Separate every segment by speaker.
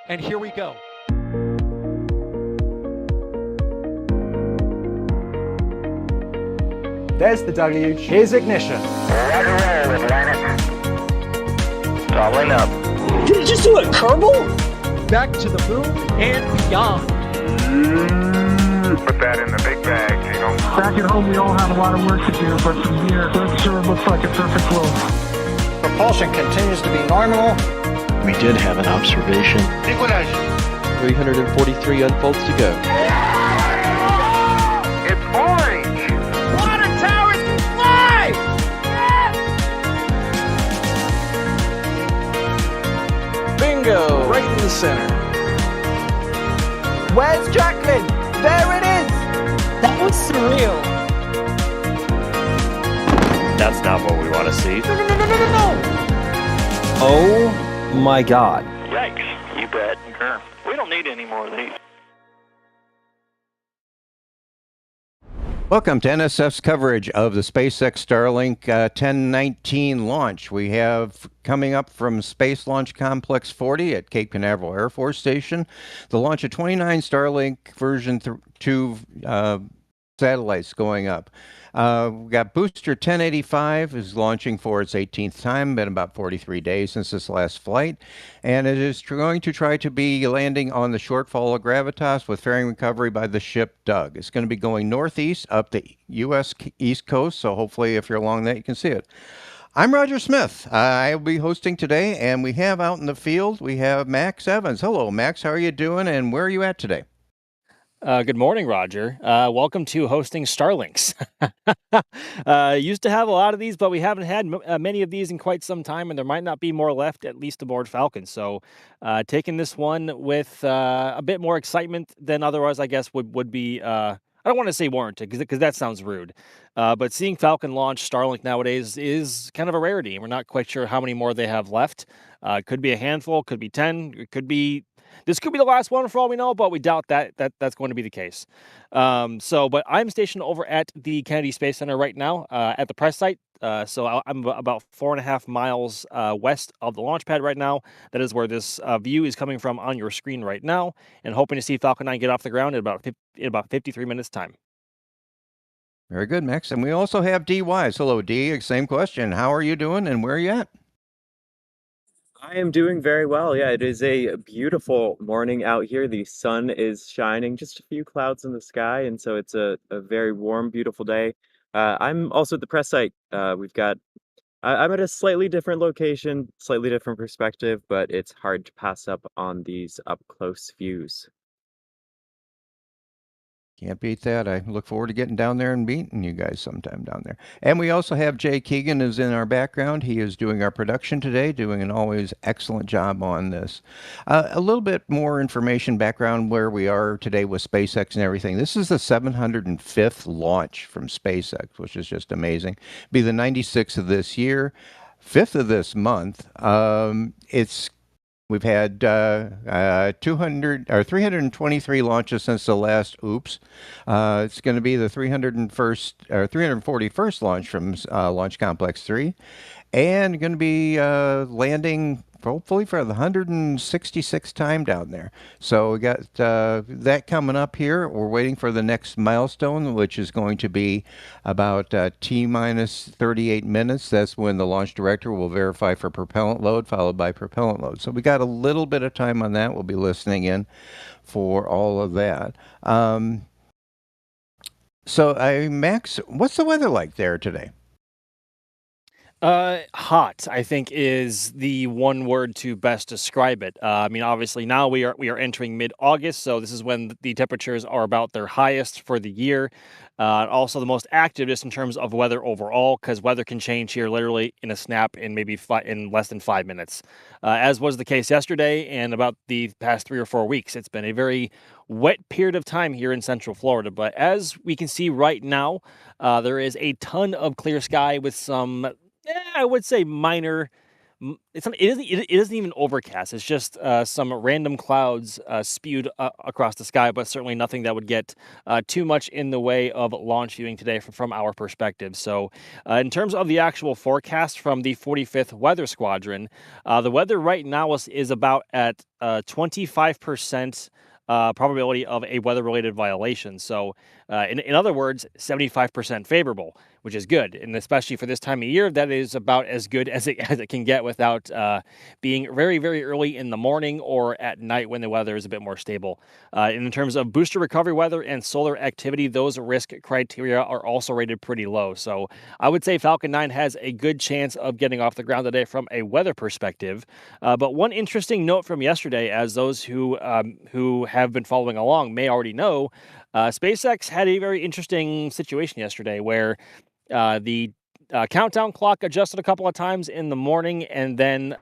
Speaker 1: And here we go.
Speaker 2: There's the W. Here's ignition.
Speaker 3: Doubling up.
Speaker 4: Did you just do a Kerbal?
Speaker 1: Back to the moon and beyond.
Speaker 3: Put that in the big bag, Jingle.
Speaker 5: Back at home, we all have a lot of work to do, but from here, that sure looks like a perfect flow.
Speaker 2: Propulsion continues to be normal.
Speaker 6: We did have an observation.
Speaker 3: Equalizer.
Speaker 6: 343 unfolds to go.
Speaker 3: It's orange.
Speaker 4: Water towers can fly!
Speaker 6: Bingo! Right in the center.
Speaker 2: Where's Jacqueline? There it is!
Speaker 4: That was surreal.
Speaker 7: That's not what we want to see.
Speaker 2: No!
Speaker 4: Oh my god.
Speaker 3: Yikes. You bet. Sure. We don't need any more of these.
Speaker 8: Welcome to NSF's coverage of the SpaceX Starlink 1019 launch. We have coming up from Space Launch Complex 40 at Cape Canaveral Air Force Station, the launch of 29 Starlink version 2 satellites going up. We've got Booster 1085 is launching for its 18th time, been about 43 days since its last flight, and it is going to try to be landing on the Shortfall of Gravitas with fairing recovery by the ship Doug. It's going to be going northeast up the U.S. East Coast, so hopefully if you're along that you can see it. I'm Roger Smith. I'll be hosting today, and we have out in the field, we have Max Evans. Hello, Max. How are you doing, and where are you at today?
Speaker 9: Good morning, Roger. Welcome to hosting Starlinks. Used to have a lot of these, but we haven't had many of these in quite some time, and there might not be more left, at least aboard Falcon. So taking this one with a bit more excitement than otherwise, I guess, would be, I don't want to say warranted, because that sounds rude. But seeing Falcon launch Starlink nowadays is kind of a rarity, and we're not quite sure how many more they have left. Could be a handful, could be 10, it could be... This could be the last one for all we know, but we doubt that's going to be the case. But I'm stationed over at the Kennedy Space Center right now at the press site. So I'm about 4.5 miles west of the launch pad right now. That is where this view is coming from on your screen right now, and hoping to see Falcon 9 get off the ground in about 53 minutes time.
Speaker 8: Very good, Max. And we also have D. Wise. Hello, D. Same question. How are you doing, and where are you at?
Speaker 10: I am doing very well. Yeah, it is a beautiful morning out here. The sun is shining, just a few clouds in the sky, and so it's a very warm, beautiful day. I'm also at the press site. I'm at a slightly different location, slightly different perspective, but it's hard to pass up on these up-close views.
Speaker 8: Can't beat that. I look forward to getting down there and meeting you guys sometime down there. And we also have Jay Keegan is in our background. He is doing our production today, doing an always excellent job on this. A little bit more information, background where we are today with SpaceX and everything. This is the 705th launch from SpaceX, which is just amazing. Be the 96th of this year, 5th of this month. We've had 323 launches since the last oops. It's going to be the 341st launch from Launch Complex 3, and going to be landing hopefully for the 166th time down there. So we got that coming up here. We're waiting for the next milestone, which is going to be about T-minus 38 minutes. That's when the launch director will verify for propellant load, followed by propellant load. So we got a little bit of time on that. We'll be listening in for all of that. Max, what's the weather like there today?
Speaker 9: Hot, I think, is the one word to best describe it. I mean, obviously now we are entering mid-August, so this is when the temperatures are about their highest for the year. Also the most active just in terms of weather overall, because weather can change here literally in a snap in maybe in less than 5 minutes. As was the case yesterday and about the past 3 or 4 weeks. It's been a very wet period of time here in Central Florida, but as we can see right now, there is a ton of clear sky with some I would say minor it isn't even overcast. It's just some random clouds spewed across the sky, but certainly nothing that would get too much in the way of launch viewing today from our perspective. So, in terms of the actual forecast from the 45th Weather Squadron, the weather right now is about at 25%. Probability of a weather-related violation. So, in other words, 75% favorable, which is good, and especially for this time of year, that is about as good as it can get without being very, very early in the morning or at night when the weather is a bit more stable. In terms of booster recovery weather and solar activity, those risk criteria are also rated pretty low. So, I would say Falcon 9 has a good chance of getting off the ground today from a weather perspective. But one interesting note from yesterday, as those who have been following along may already know, SpaceX had a very interesting situation yesterday where the countdown clock adjusted a couple of times in the morning, and then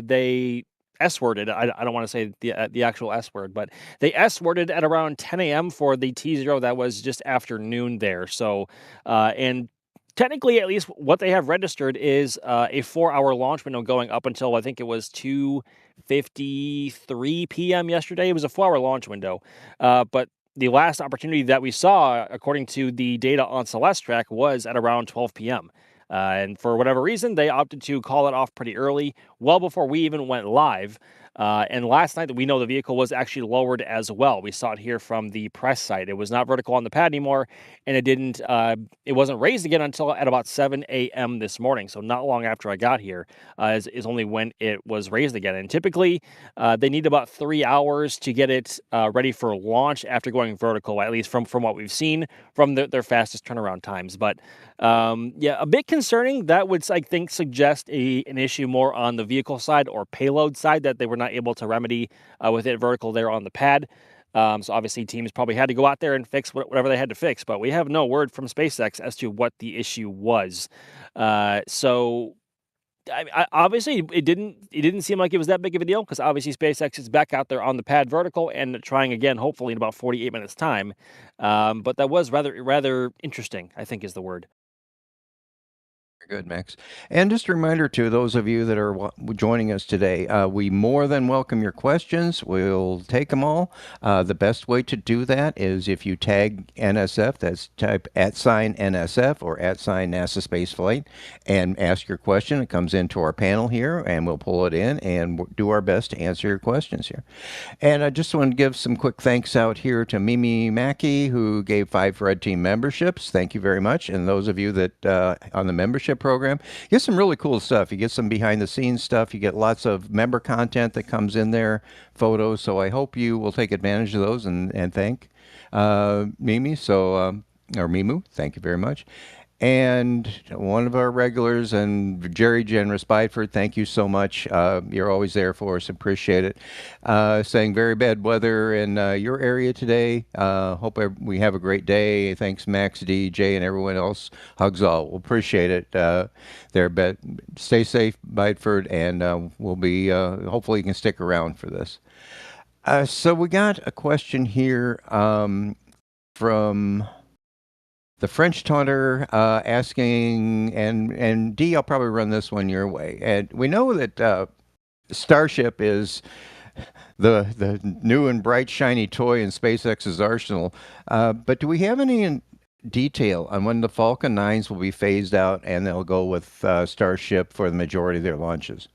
Speaker 9: they S-worded. I don't want to say the actual S word, but they S-worded at around 10 a.m. for the T0 that was just after noon there. So, and technically, at least what they have registered is a 4-hour launch window going up until I think it was 2:53 p.m. yesterday. It was a 4-hour launch window, but the last opportunity that we saw, according to the data on Celestrak, was at around 12 p.m. And for whatever reason, they opted to call it off pretty early, well before we even went live. And last night, we know the vehicle was actually lowered as well. We saw it here from the press site. It was not vertical on the pad anymore, and it wasn't raised again until at about 7 a.m. this morning. So not long after I got here is only when it was raised again. And typically, they need about 3 hours to get it ready for launch after going vertical, at least from what we've seen from their fastest turnaround times. But yeah, a bit concerning. That would, I think, suggest an issue more on the vehicle side or payload side that they were not able to remedy with it vertical there on the pad. So obviously teams probably had to go out there and fix whatever they had to fix, but we have no word from SpaceX as to what the issue was. So obviously it didn't seem like it was that big of a deal, because obviously SpaceX is back out there on the pad vertical and trying again, hopefully in about 48 minutes time. But that was rather interesting, I think is the word.
Speaker 8: Good, Max. And just a reminder to those of you that are joining us today, we more than welcome your questions. We'll take them all. The best way to do that is if you tag NSF, that's type @NSF or @NASA Spaceflight, and ask your question. It comes into our panel here, and we'll pull it in and do our best to answer your questions here. And I just want to give some quick thanks out here to Mimi Mackey, who gave 5 Red Team memberships. Thank you very much. And those of you that on the membership program, you get some really cool stuff. You get some behind the scenes stuff. You get lots of member content that comes in there, photos. So I hope you will take advantage of those and thank Mimi. So, or Mimu, thank you very much. And one of our regulars, and Jerry Generous Bideford, thank you so much. You're always there for us. Appreciate it. Saying very bad weather in your area today. Hope we have a great day. Thanks, Max, D, J, and everyone else. Hugs all. We'll appreciate it. There, stay safe, Bideford, and we'll be, hopefully you can stick around for this. So we got a question here from the French Taunter asking, and D, I'll probably run this one your way. And we know that Starship is the new and bright, shiny toy in SpaceX's arsenal. But do we have any detail on when the Falcon 9s will be phased out and they'll go with Starship for the majority of their launches?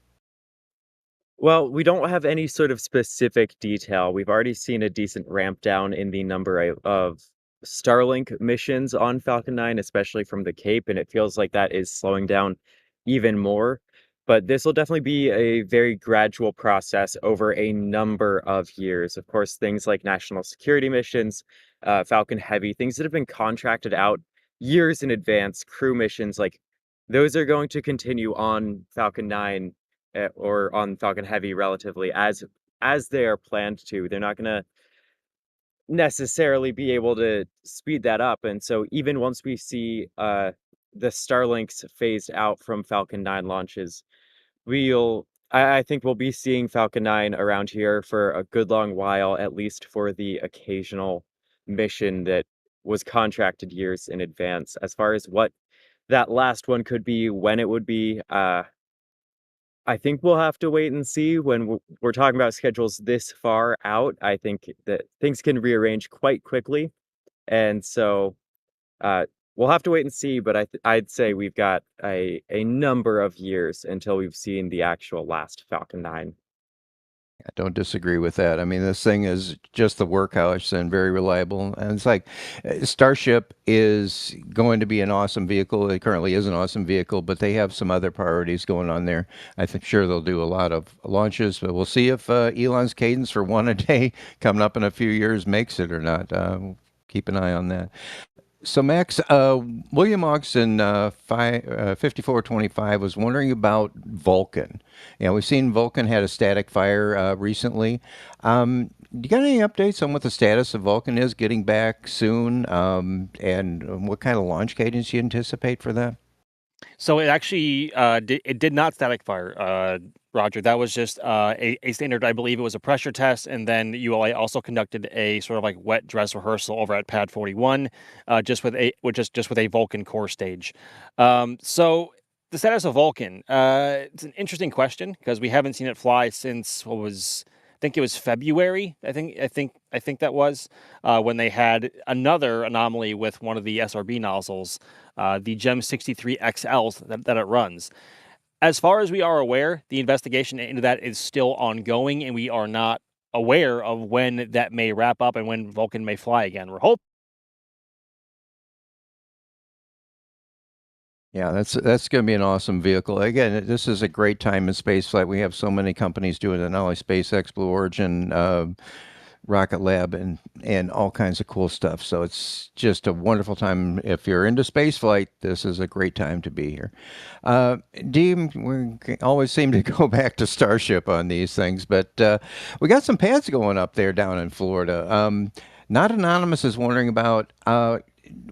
Speaker 10: Well, we don't have any sort of specific detail. We've already seen a decent ramp down in the number of Starlink missions on Falcon 9, especially from the Cape, and it feels like that is slowing down even more. But this will definitely be a very gradual process over a number of years. Of course, things like national security missions, Falcon Heavy, things that have been contracted out years in advance, crew missions, like those are going to continue on Falcon 9 or on Falcon Heavy relatively as they are planned to. They're not going to necessarily be able to speed that up. And so even once we see the Starlinks phased out from Falcon 9 launches, I think we'll be seeing Falcon 9 around here for a good long while, at least for the occasional mission that was contracted years in advance. As far as what that last one could be, when it would be, I think we'll have to wait and see when we're talking about schedules this far out. I think that things can rearrange quite quickly, and so uh, we'll have to wait and see. But I'd say we've got a number of years until we've seen the actual last Falcon 9.
Speaker 8: I don't disagree with that. I mean, this thing is just the workhorse and very reliable. And it's like Starship is going to be an awesome vehicle. It currently is an awesome vehicle, but they have some other priorities going on there. I think sure they'll do a lot of launches, but we'll see if Elon's cadence for one a day coming up in a few years makes it or not. Keep an eye on that. So Max, William Ogson, 5425 was wondering about Vulcan. Yeah, we've seen Vulcan had a static fire recently. Do you got any updates on what the status of Vulcan is getting back soon, and what kind of launch cadence you anticipate for that?
Speaker 9: So it actually it did not static fire, Roger. That was just a standard. I believe it was a pressure test, and then ULA also conducted a sort of like wet dress rehearsal over at Pad 41, just with a Vulcan core stage. So the status of Vulcan, it's an interesting question because we haven't seen it fly since what was. I think it was February. I think that was when they had another anomaly with one of the SRB nozzles, the GEM 63 XLs that it runs. As far as we are aware, the investigation into that is still ongoing, and we are not aware of when that may wrap up and when Vulcan may fly again. We're hoping.
Speaker 8: Yeah, that's going to be an awesome vehicle. Again, this is a great time in spaceflight. We have so many companies doing it, not only SpaceX, Blue Origin, Rocket Lab, and all kinds of cool stuff. So it's just a wonderful time. If you're into spaceflight, this is a great time to be here. Dean, we always seem to go back to Starship on these things, but we got some pads going up there down in Florida. Not Anonymous is wondering about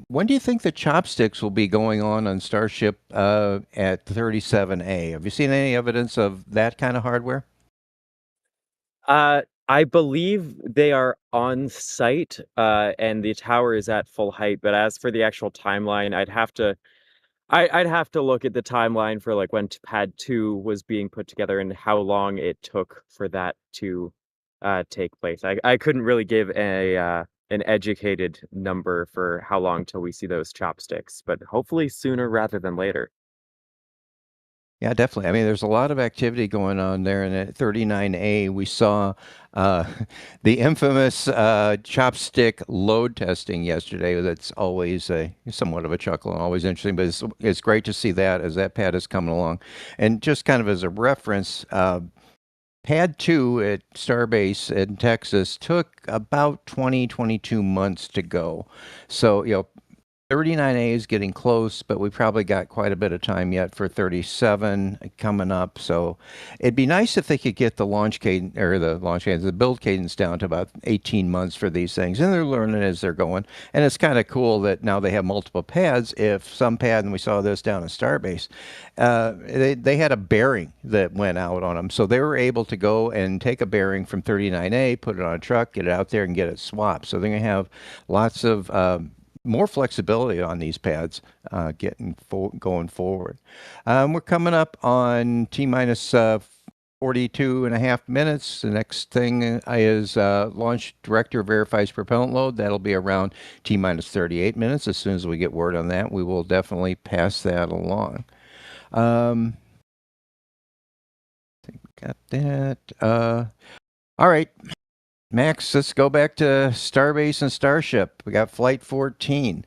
Speaker 8: when do you think the chopsticks will be going on Starship at 37A? Have you seen any evidence of that kind of hardware?
Speaker 10: I believe they are on site, and the tower is at full height. But as for the actual timeline, I'd have to look at the timeline for like when Pad 2 was being put together and how long it took for that to take place. I couldn't really give an educated number for how long till we see those chopsticks, but hopefully sooner rather than later.
Speaker 8: Yeah, definitely. I mean, there's a lot of activity going on there. And at 39A, we saw uh, the infamous chopstick load testing yesterday. That's always somewhat of a chuckle and always interesting, but it's great to see that as that pad is coming along. And just kind of as a reference, Pad 2 at Starbase in Texas took about 22 months to go. So, 39A is getting close, but we probably got quite a bit of time yet for 37 coming up. So it'd be nice if they could get the the build cadence down to about 18 months for these things. And they're learning as they're going. And it's kind of cool that now they have multiple pads. If some pad, and we saw this down at Starbase, they had a bearing that went out on them. So they were able to go and take a bearing from 39A, put it on a truck, get it out there and get it swapped. So they're going to have lots of more flexibility on these pads going forward. We're coming up on T-minus 42 and a half minutes. The next thing is launch director verifies propellant load. That'll be around T-minus 38 minutes. As soon as we get word on that, we will definitely pass that along. I think we got that. All right. Max, let's go back to Starbase and Starship. We got Flight 14.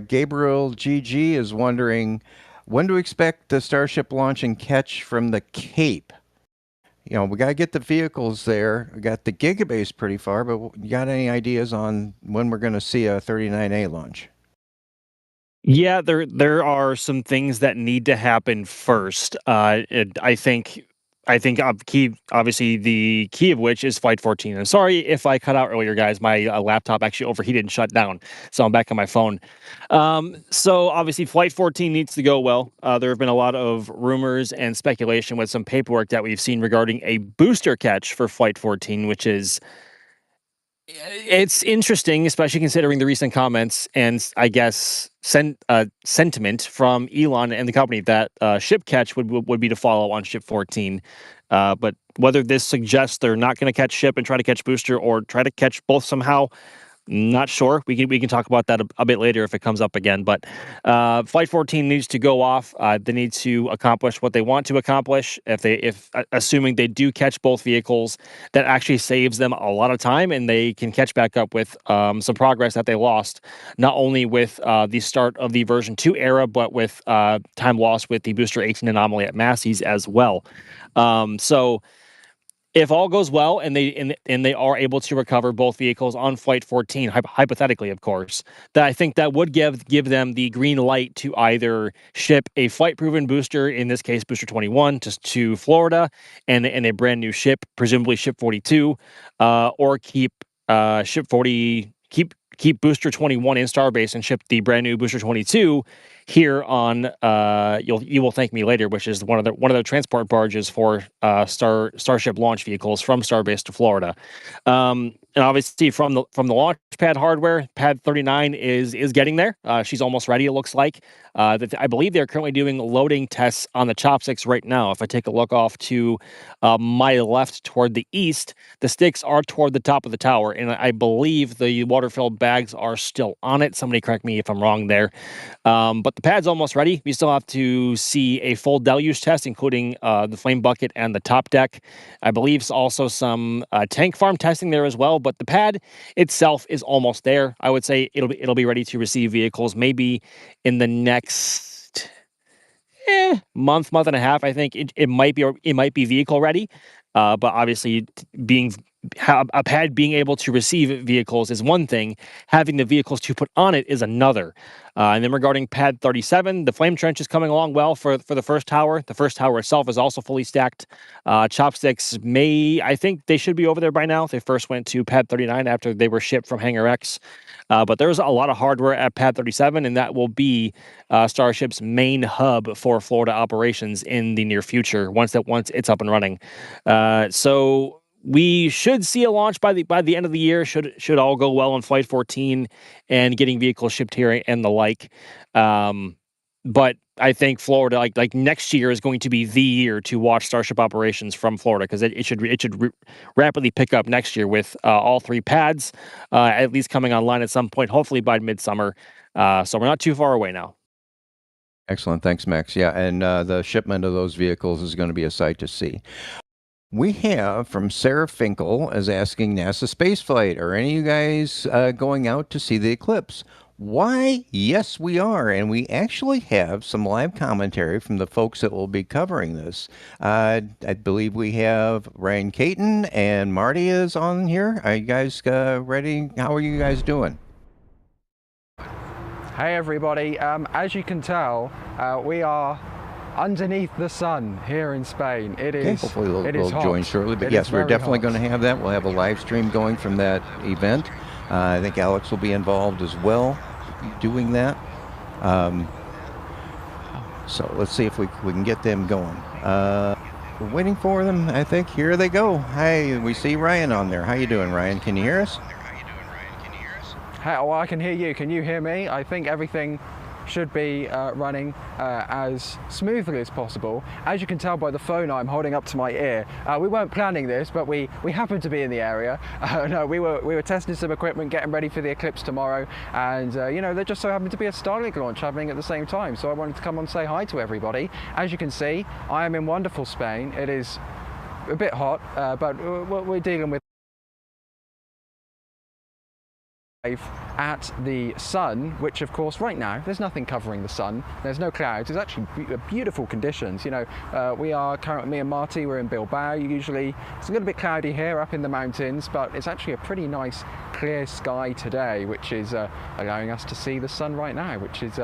Speaker 8: Gabriel GG is wondering, when do we expect the Starship launch and catch from the Cape? We got to get the vehicles there. We got the Gigabase pretty far, but you got any ideas on when we're going to see a 39A launch?
Speaker 9: Yeah, there are some things that need to happen first. I think obviously the key of which is Flight 14. And sorry if I cut out earlier, guys. My laptop actually overheated and shut down, so I'm back on my phone. So obviously Flight 14 needs to go well. There have been a lot of rumors and speculation with some paperwork that we've seen regarding a booster catch for Flight 14, which is It's interesting, especially considering the recent comments and I guess sentiment from Elon and the company that ship catch would be to follow on ship 14. But whether this suggests they're not going to catch ship and try to catch booster or try to catch both somehow, not sure. We can talk about that a bit later if it comes up again. But Flight 14 needs to go off. They need to accomplish what they want to accomplish. If assuming they do catch both vehicles, that actually saves them a lot of time, and they can catch back up with some progress that they lost, not only with the start of the version 2 era, but with time lost with the booster 18 anomaly at Massey's as well. So if all goes well and they are able to recover both vehicles on Flight 14, hypothetically, of course, that I think that would give them the green light to either ship a flight-proven booster, in this case Booster 21, to Florida, and a brand new ship, presumably Ship 42, or keep Ship 40, keep Booster 21 in Starbase and ship the brand new Booster 22 here on you will thank me later, which is one of the transport barges for Starship launch vehicles from Starbase to Florida. And obviously from the launch pad hardware, pad 39 is getting there. She's almost ready, it looks like. I believe they're currently doing loading tests on the chopsticks right now. If I take a look off to my left toward the east, the sticks are toward the top of the tower, and I believe the water-filled bags are still on it. Somebody correct me if I'm wrong there. But the pad's almost ready. We still have to see a full deluge test, including the flame bucket and the top deck. I believe also some tank farm testing there as well. But the pad itself is almost there. I would say it'll be ready to receive vehicles maybe in the next month and a half. I think it might be vehicle ready. But obviously, a pad being able to receive vehicles is one thing. Having the vehicles to put on it is another. And then regarding pad 37, the flame trench is coming along well for the first tower. The first tower itself is also fully stacked. Chopsticks I think they should be over there by now. They first went to pad 39 after they were shipped from Hangar X. But there's a lot of hardware at pad 37, and that will be Starship's main hub for Florida operations in the near future once it's up and running. So we should see a launch by the end of the year. Should all go well on Flight 14 and getting vehicles shipped here and the like. But I think Florida, like next year, is going to be the year to watch Starship operations from Florida, because it should rapidly pick up next year with all three pads at least coming online at some point, hopefully by midsummer. So we're not too far away now.
Speaker 8: Excellent. Thanks, Max. Yeah, and the shipment of those vehicles is going to be a sight to see. We have from Sarah Finkel is asking NASA spaceflight, are any of you guys going out to see the eclipse? Why? Yes, we are. And we actually have some live commentary from the folks that will be covering this. I believe we have Ryan Caton and Marty is on here. Are you guys ready? How are you guys doing?
Speaker 2: Hey everybody, as you can tell, we are underneath the sun here in Spain. It is. Okay,
Speaker 8: hopefully they'll join shortly. But yes, we're definitely going to have that. We'll have a live stream going from that event. I think Alex will be involved as well, doing that. So let's see if we can get them going. We're waiting for them. I think here they go. Hi, we see Ryan on there. How you doing, Ryan? Can you hear us?
Speaker 2: Hey, well, I can hear you. Can you hear me? I think everything should be running as smoothly as possible. As you can tell by the phone I'm holding up to my ear, we weren't planning this, but we happened to be in the area. No, we were testing some equipment, getting ready for the eclipse tomorrow, and you know, there just so happened to be a Starlink launch happening at the same time, so I wanted to come and say hi to everybody. As you can see, I am in wonderful Spain. It is a bit hot, but we're dealing with at the sun, which of course right now there's nothing covering the sun, there's no clouds, it's actually beautiful conditions. You know, we are currently, me and Marty, we're in Bilbao. Usually it's a little bit cloudy here up in the mountains, but it's actually a pretty nice clear sky today, which is allowing us to see the sun right now, which is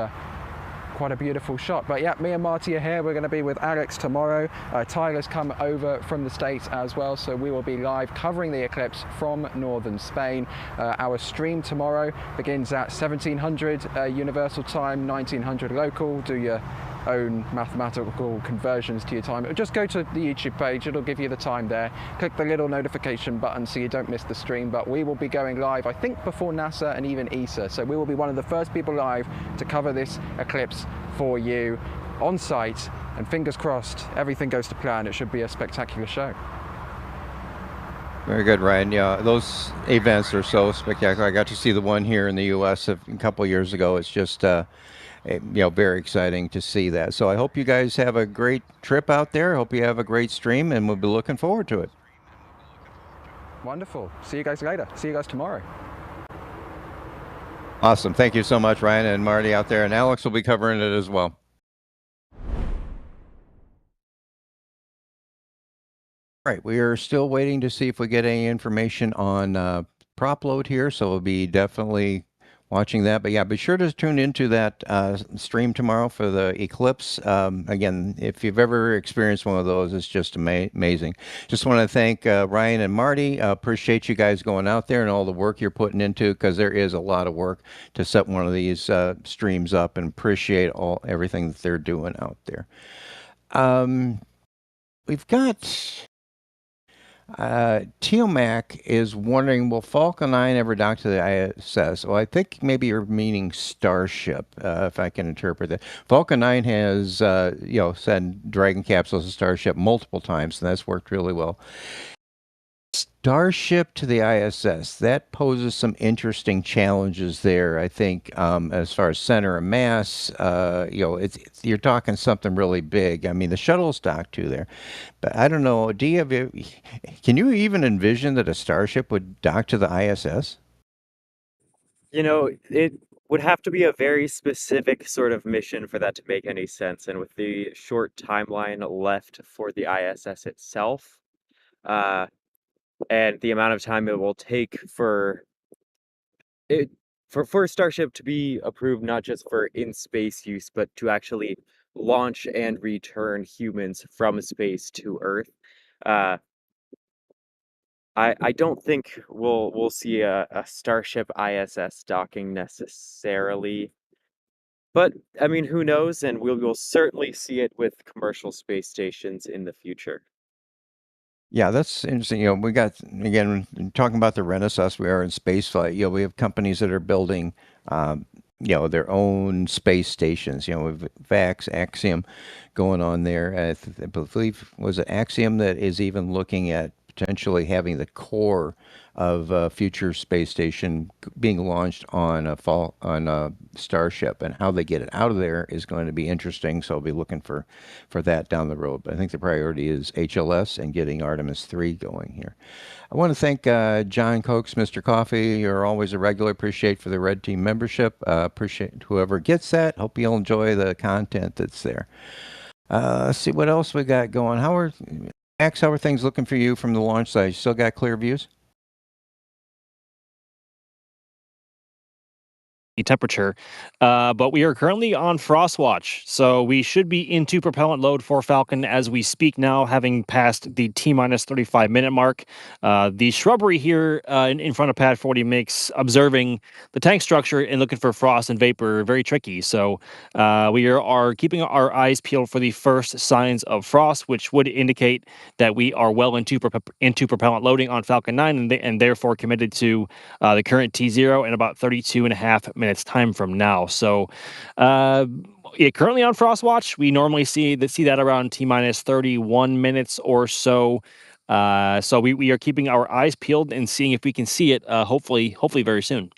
Speaker 2: quite a beautiful shot. But yeah, me and Marty are here. We're going to be with Alex tomorrow. Tyler's come over from the States as well, so we will be live covering the eclipse from northern Spain. Our stream tomorrow begins at 1700 Universal Time, 1900 local. Do your own mathematical conversions to your time. Just go to the YouTube page, it'll give you the time there. Click the little notification button so you don't miss the stream, but we will be going live, I think, before NASA and even ESA. So we will be one of the first people live to cover this eclipse for you on site, and fingers crossed, everything goes to plan. It should be a spectacular show.
Speaker 8: Very good, Ryan. Yeah, those events are so spectacular. I got to see the one here in the U.S. a couple of years ago. It's just, very exciting to see that. So I hope you guys have a great trip out there. I hope you have a great stream, and we'll be looking forward to it.
Speaker 2: Wonderful. See you guys later. See you guys tomorrow.
Speaker 8: Awesome. Thank you so much, Ryan and Marty out there. And Alex will be covering it as well. Right, we are still waiting to see if we get any information on prop load here, so we'll be definitely watching that. But yeah, be sure to tune into that stream tomorrow for the eclipse. Again, if you've ever experienced one of those, it's just amazing. Just want to thank Ryan and Marty. Appreciate you guys going out there and all the work you're putting into, because there is a lot of work to set one of these streams up, and appreciate everything that they're doing out there. We've got... Teomac is wondering, will Falcon 9 ever dock to the ISS? Well, I think maybe you're meaning Starship, if I can interpret that. Falcon 9 has, sent Dragon capsules to Starship multiple times, and that's worked really well. Starship to the ISS, that poses some interesting challenges there, I think, as far as center of mass. You're talking something really big. I mean, the shuttle's docked to there, but I don't know. Can you even envision that a Starship would dock to the ISS?
Speaker 10: It would have to be a very specific sort of mission for that to make any sense. And with the short timeline left for the ISS itself, and the amount of time it will take for Starship to be approved, not just for in-space use, but to actually launch and return humans from space to Earth. I don't think we'll see a Starship ISS docking necessarily. But I mean, who knows? And we'll certainly see it with commercial space stations in the future.
Speaker 8: Yeah, that's interesting. We got, again, talking about the renaissance we are in spaceflight, we have companies that are building, their own space stations. With VAX, Axiom going on there. I believe, was it Axiom that is even looking at potentially having the core of a future space station being launched on a Starship, and how they get it out of there is going to be interesting. So I'll be looking for that down the road. But I think the priority is HLS and getting Artemis 3 going here. I want to thank John Cokes, Mr. Coffee. You're always a regular. Appreciate for the Red Team membership. Appreciate whoever gets that. Hope you'll enjoy the content that's there. Let's see what else we got going. How are things looking for you from the launch site? You still got clear views?
Speaker 9: Temperature, but we are currently on frost watch, so we should be into propellant load for Falcon as we speak now, having passed the T-minus 35-minute mark. The shrubbery here in front of pad 40 makes observing the tank structure and looking for frost and vapor very tricky, so we are keeping our eyes peeled for the first signs of frost, which would indicate that we are well into propellant loading on Falcon 9, and therefore committed to the current T0 in about 32.5 minutes time from now. So currently on frost watch. We normally see that around T-minus 31 minutes or so. So we are keeping our eyes peeled and seeing if we can see it hopefully very soon.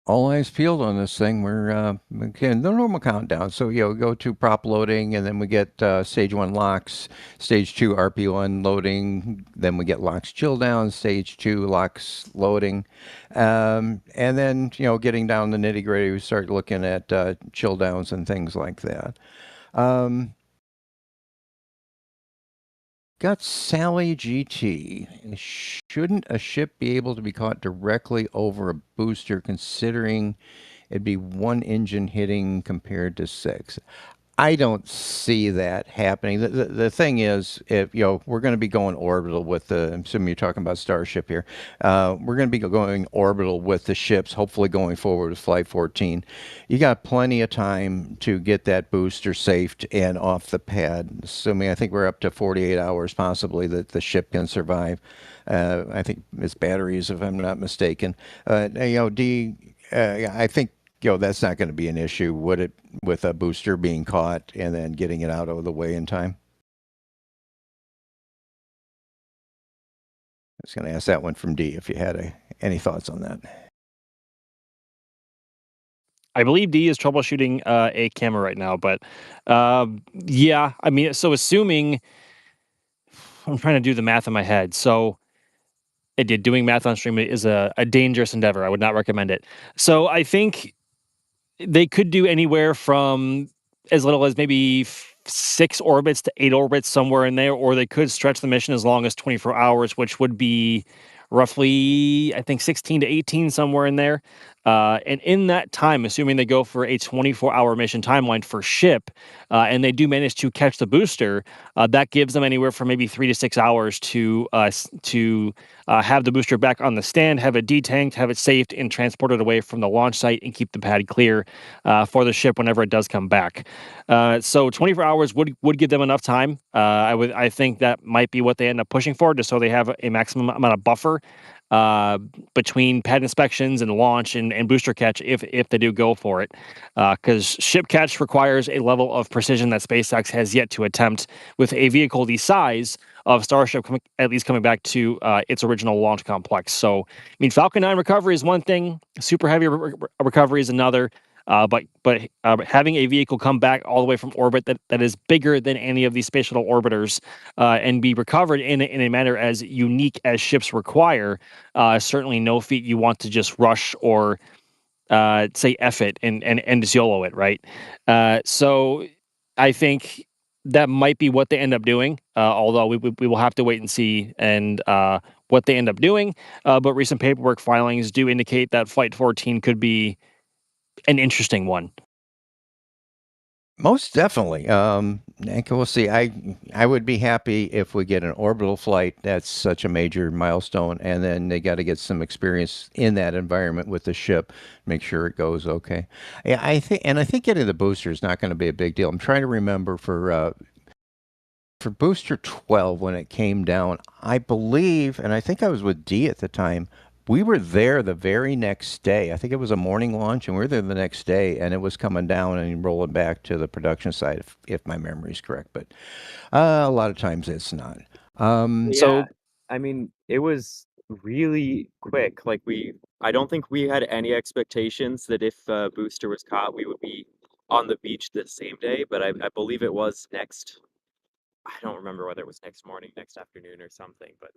Speaker 8: All eyes peeled on this thing. We're again the normal countdown. So we go to prop loading, and then we get stage 1 locks, stage 2 RP1 loading, then we get locks chill down, stage 2 locks loading, and then getting down the nitty gritty, we start looking at chill downs and things like that. Got Sally GT. Shouldn't a ship be able to be caught directly over a booster, considering it'd be one engine hitting compared to 6? I don't see that happening. The thing is, if we're going to be going orbital with the. I'm assuming you're talking about Starship here. We're going to be going orbital with the ships. Hopefully, going forward with Flight 14. You got plenty of time to get that booster safed and off the pad. Assuming I think we're up to 48 hours possibly that the ship can survive. I think it's batteries, if I'm not mistaken. I think that's not going to be an issue, would it, with a booster being caught and then getting it out of the way in time? I was going to ask that one from D if you had any thoughts on that.
Speaker 9: I believe D is troubleshooting a camera right now, but yeah, I mean, so assuming I'm trying to do the math in my head, so doing math on stream is a dangerous endeavor. I would not recommend it. So I think they could do anywhere from as little as maybe 6 orbits to 8 orbits, somewhere in there, or they could stretch the mission as long as 24 hours, which would be roughly, I think, 16 to 18, somewhere in there. And in that time, assuming they go for a 24-hour mission timeline for ship, and they do manage to catch the booster, that gives them anywhere from maybe 3 to 6 hours to have the booster back on the stand, have it detanked, have it saved, and transported away from the launch site, and keep the pad clear for the ship whenever it does come back. So 24 hours would give them enough time. I think that might be what they end up pushing for, just so they have a maximum amount of buffer between pad inspections and launch and booster catch if they do go for it, because ship catch requires a level of precision that SpaceX has yet to attempt with a vehicle the size of Starship, at least coming back to its original launch complex. So, I mean, Falcon 9 recovery is one thing, super heavy recovery is another. But having a vehicle come back all the way from orbit that is bigger than any of these space shuttle orbiters and be recovered in a manner as unique as ships require, certainly no feat you want to just rush or say F it and just YOLO it, right? So I think that might be what they end up doing, although we will have to wait and see and what they end up doing. But recent paperwork filings do indicate that Flight 14 could be an interesting one.
Speaker 8: Most definitely. And we'll see. I would be happy if we get an orbital flight. That's such a major milestone, and then they got to get some experience in that environment with the ship, make sure it goes okay. Yeah, I think getting the booster is not going to be a big deal. I'm trying to remember for booster 12 when it came down. I believe, and I think I was with D at the time. We were there the very next day. I think it was a morning launch, and we were there the next day, and it was coming down and rolling back to the production side, if my memory is correct. But a lot of times it's not.
Speaker 10: Yeah, I mean, it was really quick. I don't think we had any expectations that if Booster was caught, we would be on the beach the same day. But I believe it was next. I don't remember whether it was next morning, next afternoon, or something. But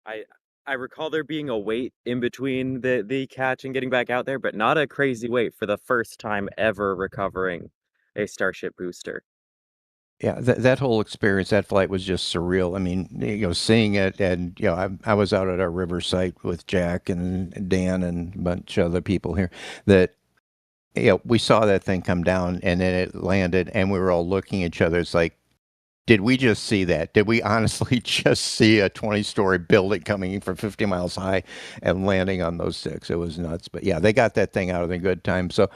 Speaker 10: I I recall there being a wait in between the catch and getting back out there, but not a crazy wait for the first time ever recovering a Starship booster.
Speaker 8: Yeah, that whole experience, that flight was just surreal. I mean, seeing it, and I was out at our river site with Jack and Dan and a bunch of other people here. That we saw that thing come down, and then it landed, and we were all looking at each other. It's like, did we just see that? Did we honestly just see a 20-story building coming in from 50 miles high and landing on those 6? It was nuts. But yeah, they got that thing out in good time. So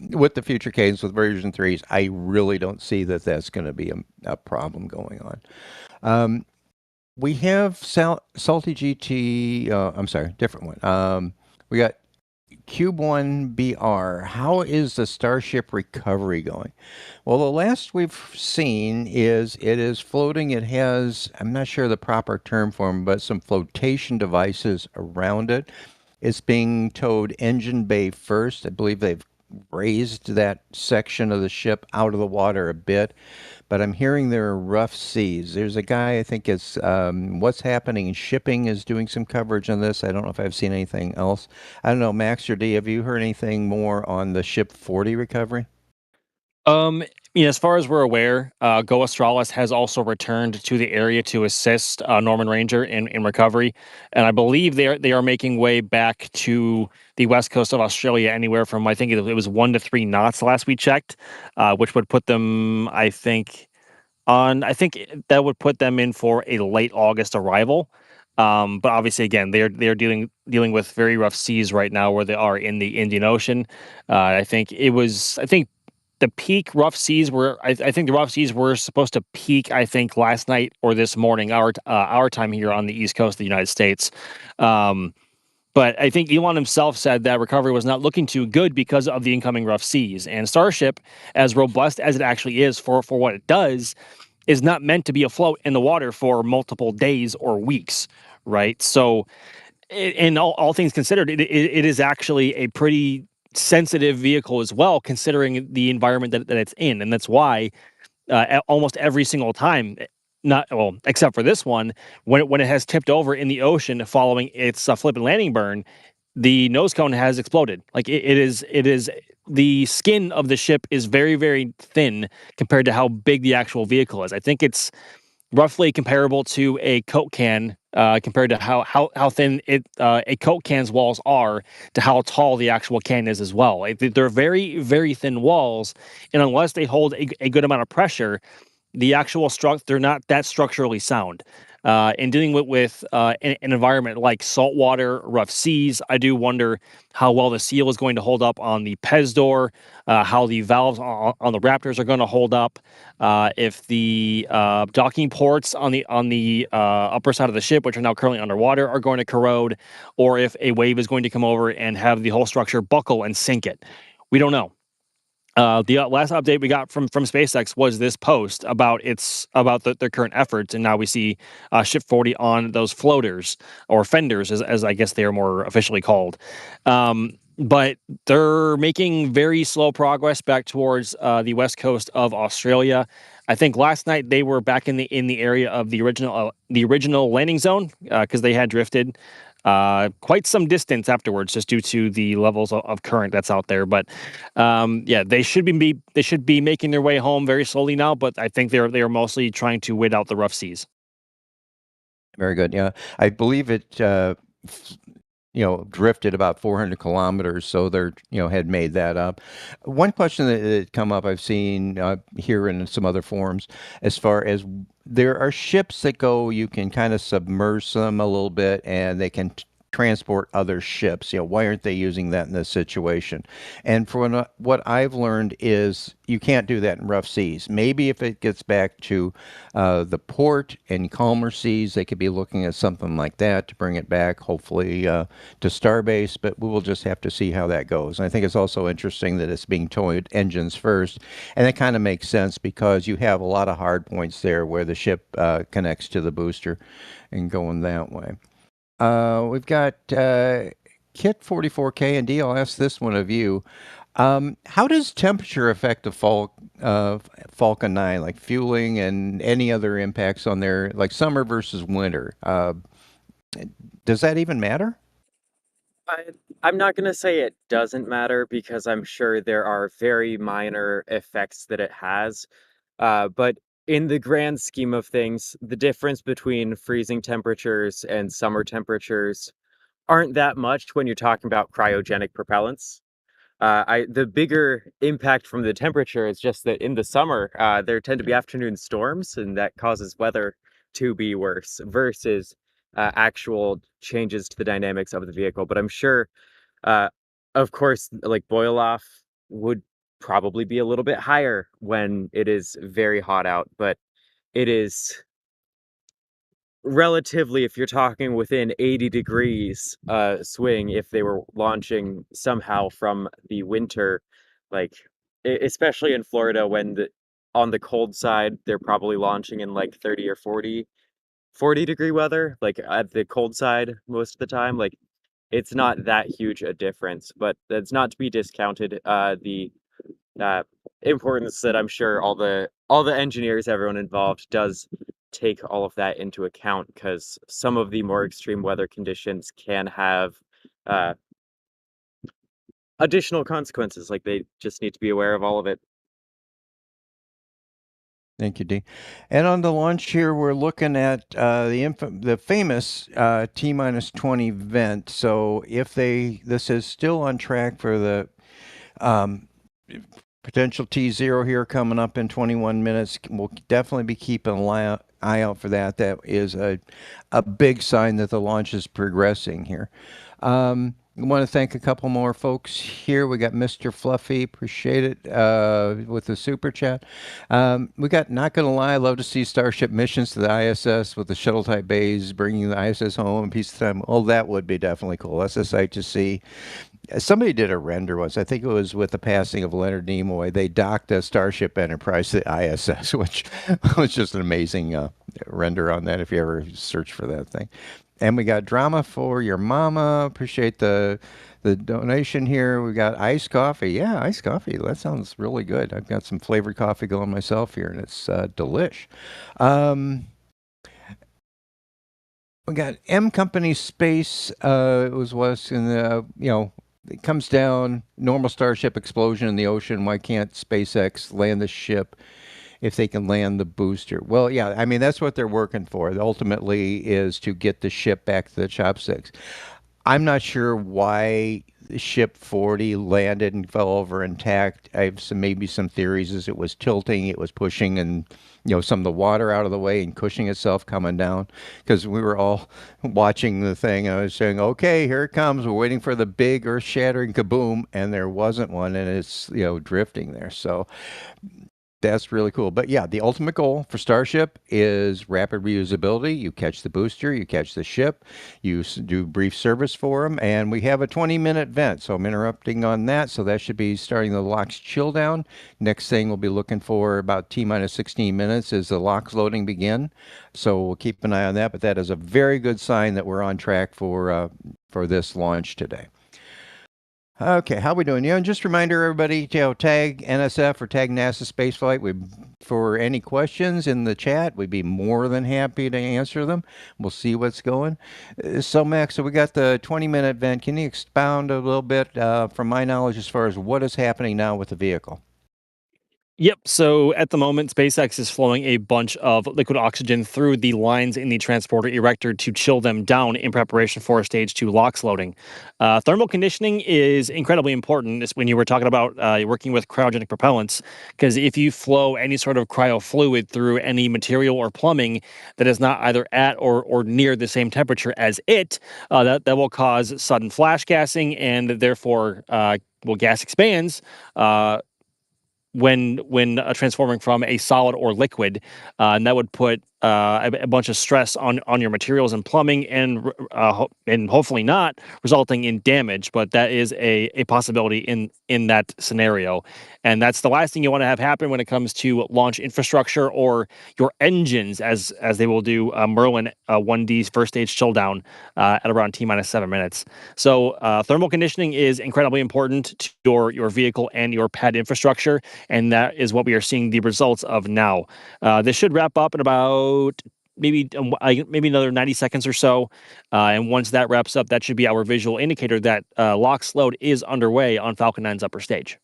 Speaker 8: with the future cadence with version 3s, I really don't see that that's going to be a problem going on. We have Salty GT. I'm sorry, different one. We got Cube 1 BR. How is the Starship recovery going? Well, the last we've seen is it is floating. It has, I'm not sure the proper term for them, but some flotation devices around it. It's being towed engine bay first. I believe they've raised that section of the ship out of the water a bit, but I'm hearing there are rough seas. There's a guy, I think it's What's Happening in Shipping is doing some coverage on this. I don't know if I've seen anything else. I don't know, Max or D, have you heard anything more on the Ship 40 recovery?
Speaker 9: As far as we're aware, Go Astralis has also returned to the area to assist Norman Ranger in recovery, and I believe they are making way back to the west coast of Australia, anywhere from, I think it was 1 to 3 knots last we checked, which would put them, I think that would put them in for a late August arrival. But obviously, again, they're dealing with very rough seas right now, where they are in the Indian Ocean. I think the peak rough seas were. I think the rough seas were supposed to peak, I think, last night or this morning, our time here on the east coast of the United States. Um, but I think Elon himself said that recovery was not looking too good because of the incoming rough seas. And Starship, as robust as it actually is for what it does, is not meant to be afloat in the water for multiple days or weeks, right? So, in all things considered, it is actually a pretty sensitive vehicle as well, considering the environment that it's in. And that's why almost every single time, not well, except for this one, when it has tipped over in the ocean following its flip and landing burn, the nose cone has exploded. Like it is the skin of the ship is very, very thin compared to how big the actual vehicle is. I think it's roughly comparable to a Coke can, compared to how thin a Coke can's walls are to how tall the actual can is as well. They're very, very thin walls, and unless they hold a good amount of pressure, the actual they're not that structurally sound. In dealing with an environment like saltwater, rough seas, I do wonder how well the seal is going to hold up on the Pez door, how the valves on the Raptors are going to hold up, if the docking ports on the upper side of the ship, which are now currently underwater, are going to corrode, or if a wave is going to come over and have the whole structure buckle and sink it. We don't know. The last update we got from SpaceX was this post about their current efforts, and now we see Ship 40 on those floaters, or fenders, as I guess they are more officially called. But they're making very slow progress back towards the west coast of Australia. I think last night they were back in the area of the original landing zone, because they had drifted quite some distance afterwards, just due to the levels of current that's out there. But yeah, they should be making their way home very slowly now. But I think they are mostly trying to wait out the rough seas.
Speaker 8: Very good. Yeah, I believe it. Drifted about 400 kilometers, so they're, had made that up. One question that had come up, I've seen here in some other forums, as far as there are ships that go, you can kind of submerge them a little bit, and they can transport other ships. Why aren't they using that in this situation? And for what I've learned is you can't do that in rough seas. Maybe if it gets back to the port and calmer seas, they could be looking at something like that to bring it back, hopefully to Starbase, but we will just have to see how that goes. And I think it's also interesting that it's being towed engines first, and that kind of makes sense because you have a lot of hard points there where the ship connects to the booster and going that way. We've got Kit 44K, and D, I'll ask this one of you. How does temperature affect the Falcon 9, like fueling and any other impacts on there, like summer versus winter? Does that even matter?
Speaker 10: I'm not going to say it doesn't matter because I'm sure there are very minor effects that it has. But in the grand scheme of things, the difference between freezing temperatures and summer temperatures aren't that much when you're talking about cryogenic propellants. The bigger impact from the temperature is just that in the summer, there tend to be afternoon storms, and that causes weather to be worse versus actual changes to the dynamics of the vehicle. But I'm sure, of course, like boil off would probably be a little bit higher when it is very hot out, but it is relatively, if you're talking within 80 degrees swing, if they were launching somehow from the winter, like especially in Florida, when on the cold side they're probably launching in like 30 or 40 degree weather, like at the cold side most of the time. Like it's not that huge a difference, but that's not to be discounted. The importance that I'm sure all the engineers, everyone involved, does take all of that into account, because some of the more extreme weather conditions can have additional consequences. Like they just need to be aware of all of it.
Speaker 8: Thank you, Dee. And on the launch here, we're looking at the famous T-20 vent. So if this is still on track for the potential T0 here coming up in 21 minutes, we'll definitely be keeping an eye out for that. That is a big sign that the launch is progressing here. I want to thank a couple more folks here. We got Mr. Fluffy, appreciate it, with the super chat. We got, not gonna lie, I love to see Starship missions to the ISS with the shuttle type bays, bringing the ISS home in peace of time. Oh, that would be definitely cool. That's a sight to see. Somebody did a render once. I think it was with the passing of Leonard Nimoy. They docked a Starship Enterprise to the ISS, which was just an amazing render on that if you ever search for that thing. And we got Drama for Your Mama. Appreciate the donation here. We got iced coffee. Yeah, iced coffee. That sounds really good. I've got some flavored coffee going myself here, and it's delish. We got M Company Space. It was in the, it comes down, normal Starship explosion in the ocean. Why can't SpaceX land the ship if they can land the booster? Well, yeah, I mean, that's what they're working for. Ultimately is to get the ship back to the chopsticks. I'm not sure why ship 40 landed and fell over intact. I have maybe some theories as it was tilting, it was pushing and some of the water out of the way and cushioning itself coming down, because we were all watching the thing. I was saying, okay, here it comes. We're waiting for the big earth-shattering kaboom, and there wasn't one, and it's drifting there. So that's really cool. But yeah, the ultimate goal for Starship is rapid reusability. You catch the booster, you catch the ship, you do brief service for them, and we have a 20-minute vent. So I'm interrupting on that. So that should be starting the LOX chill down. Next thing we'll be looking for about T-minus 16 minutes is the LOX loading begin. So we'll keep an eye on that. But that is a very good sign that we're on track for this launch today. Okay, how we doing? And just a reminder, everybody, tag NSF or tag NASA Spaceflight. For any questions in the chat, we'd be more than happy to answer them. We'll see what's going. So, Max, we got the 20-minute vent. Can you expound a little bit, from my knowledge, as far as what is happening now with the vehicle?
Speaker 9: Yep. So at the moment, SpaceX is flowing a bunch of liquid oxygen through the lines in the transporter erector to chill them down in preparation for stage 2 LOX loading. Thermal conditioning is incredibly important when you were talking about working with cryogenic propellants, because if you flow any sort of cryo fluid through any material or plumbing that is not either at or near the same temperature as it, that will cause sudden flash gassing, and therefore, gas expands. When transforming from a solid or liquid, and that would put a bunch of stress on your materials and plumbing, and hopefully not resulting in damage, but that is a possibility in that scenario. And that's the last thing you want to have happen when it comes to launch infrastructure or your engines, as they will do Merlin 1D's first stage chill down at around T-minus 7 minutes. So thermal conditioning is incredibly important to your vehicle and your pad infrastructure, and that is what we are seeing the results of now. This should wrap up in about maybe another 90 seconds or so, and once that wraps up, that should be our visual indicator that LOX load is underway on Falcon 9's upper stage.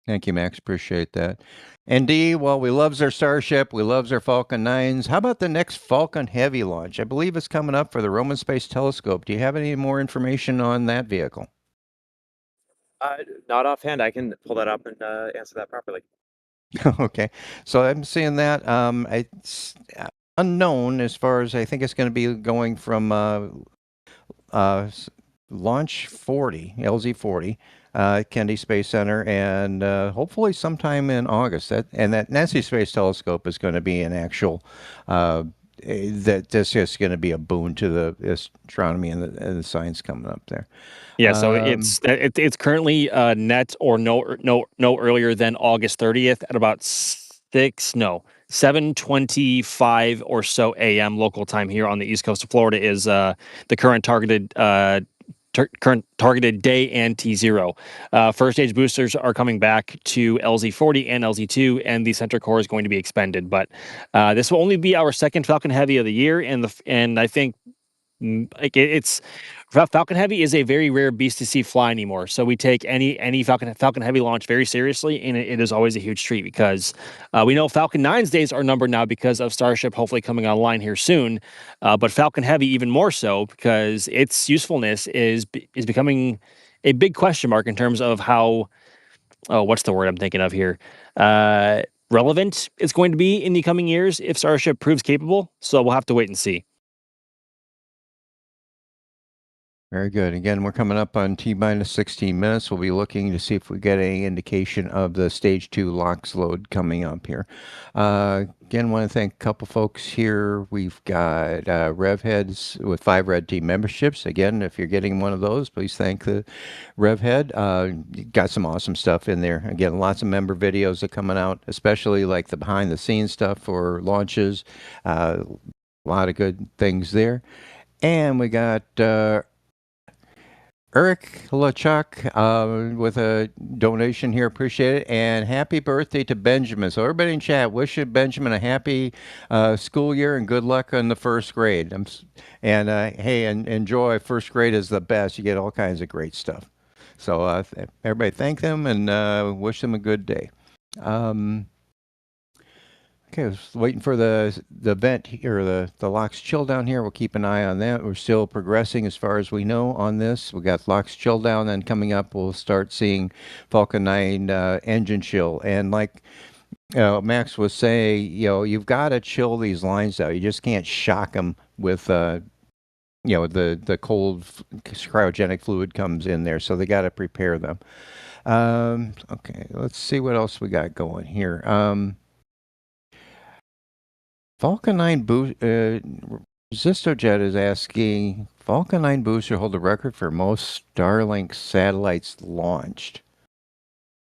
Speaker 8: Thank you, Max. Appreciate that. And Dee, well, we loves our Starship, we loves our Falcon 9s. How about the next Falcon Heavy launch? I believe it's coming up for the Roman Space Telescope. Do you have any more information on that vehicle?
Speaker 10: Not offhand. I can pull that up and answer that properly.
Speaker 8: Okay, so I'm seeing that. It's unknown as far as I think it's going to be going from Launch 40, LZ40, Kennedy Space Center, and hopefully sometime in August. That Nancy Space Telescope is going to be an actual. That this is going to be a boon to the astronomy and the science coming up there.
Speaker 9: Yeah, so it's currently net or no earlier than August 30th at about 7:25 or so a.m. local time here on the east coast of Florida is the current targeted day and T0. First stage boosters are coming back to LZ40 and LZ2, and the center core is going to be expended. But this will only be our second Falcon Heavy of the year, and I think It's Falcon Heavy is a very rare beast to see fly anymore. So we take any Falcon Heavy launch very seriously, and it is always a huge treat because we know Falcon 9's days are numbered now because of Starship hopefully coming online here soon. But Falcon Heavy even more so because its usefulness is becoming a big question mark in terms of how what's the word I'm thinking of here? Relevant it's going to be in the coming years if Starship proves capable. So we'll have to wait and see.
Speaker 8: Very good. Again, we're coming up on T-minus 16 minutes. We'll be looking to see if we get any indication of the Stage 2 LOX load coming up here. Again, want to thank a couple folks here. We've got Rev Heads with 5 Red Team memberships. Again, if you're getting one of those, please thank the Rev Head. Got some awesome stuff in there. Again, lots of member videos are coming out, especially like the behind-the-scenes stuff for launches. A lot of good things there. And we got... Eric LeChuck with a donation here. Appreciate it. And happy birthday to Benjamin. So everybody in chat, wish Benjamin a happy school year and good luck in the first grade. Hey, enjoy. First grade is the best. You get all kinds of great stuff. So everybody thank them and wish them a good day. Okay, I was waiting for the vent here, the LOX chill down here. We'll keep an eye on that. We're still progressing as far as we know on this. We got LOX chill down, and coming up, we'll start seeing Falcon 9 engine chill. And like Max was saying, you've got to chill these lines out. You just can't shock them with the cold cryogenic fluid comes in there. So they got to prepare them. Okay, let's see what else we got going here. Falcon 9 Zistojet is asking, Falcon 9 booster hold the record for most Starlink satellites launched.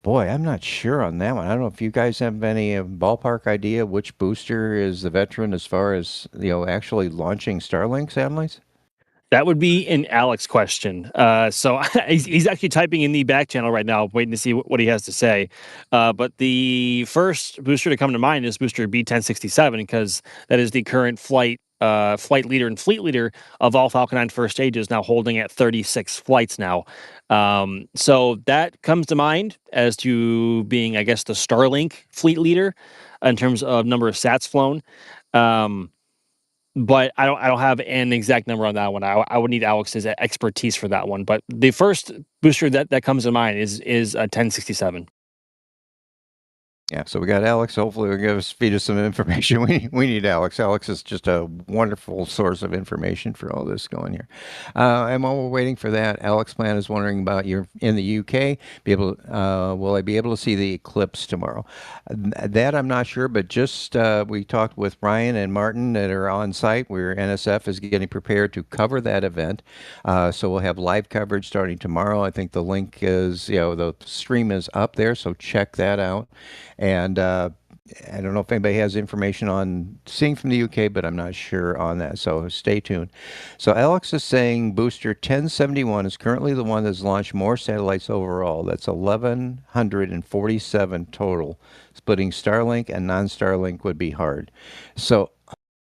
Speaker 8: Boy, I'm not sure on that one. I don't know if you guys have any ballpark idea which booster is the veteran as far as, actually launching Starlink satellites?
Speaker 9: That would be an Alex question. So he's actually typing in the back channel right now, waiting to see what he has to say. But the first booster to come to mind is booster B1067 because that is the current flight leader and fleet leader of all Falcon 9 first stages, now holding at 36 flights now. So that comes to mind as to being, I guess, the Starlink fleet leader in terms of number of sats flown. But I don't have an exact number on that one. I would need Alex's expertise for that one. But the first booster that comes to mind is 1067.
Speaker 8: Yeah, so we got Alex. Hopefully, will feed us some information. We need Alex. Alex is just a wonderful source of information for all this going here. And while we're waiting for that, Alex Plan is wondering about in the UK. Will I be able to see the eclipse tomorrow? That I'm not sure, but just we talked with Ryan and Martin that are on site where NSF is getting prepared to cover that event. So we'll have live coverage starting tomorrow. I think the link is, the stream is up there, so check that out. And I don't know if anybody has information on seeing from the UK, but I'm not sure on that. So stay tuned. So Alex is saying booster 1071 is currently the one that's launched more satellites overall. That's 1,147 total. Splitting Starlink and non-Starlink would be hard. So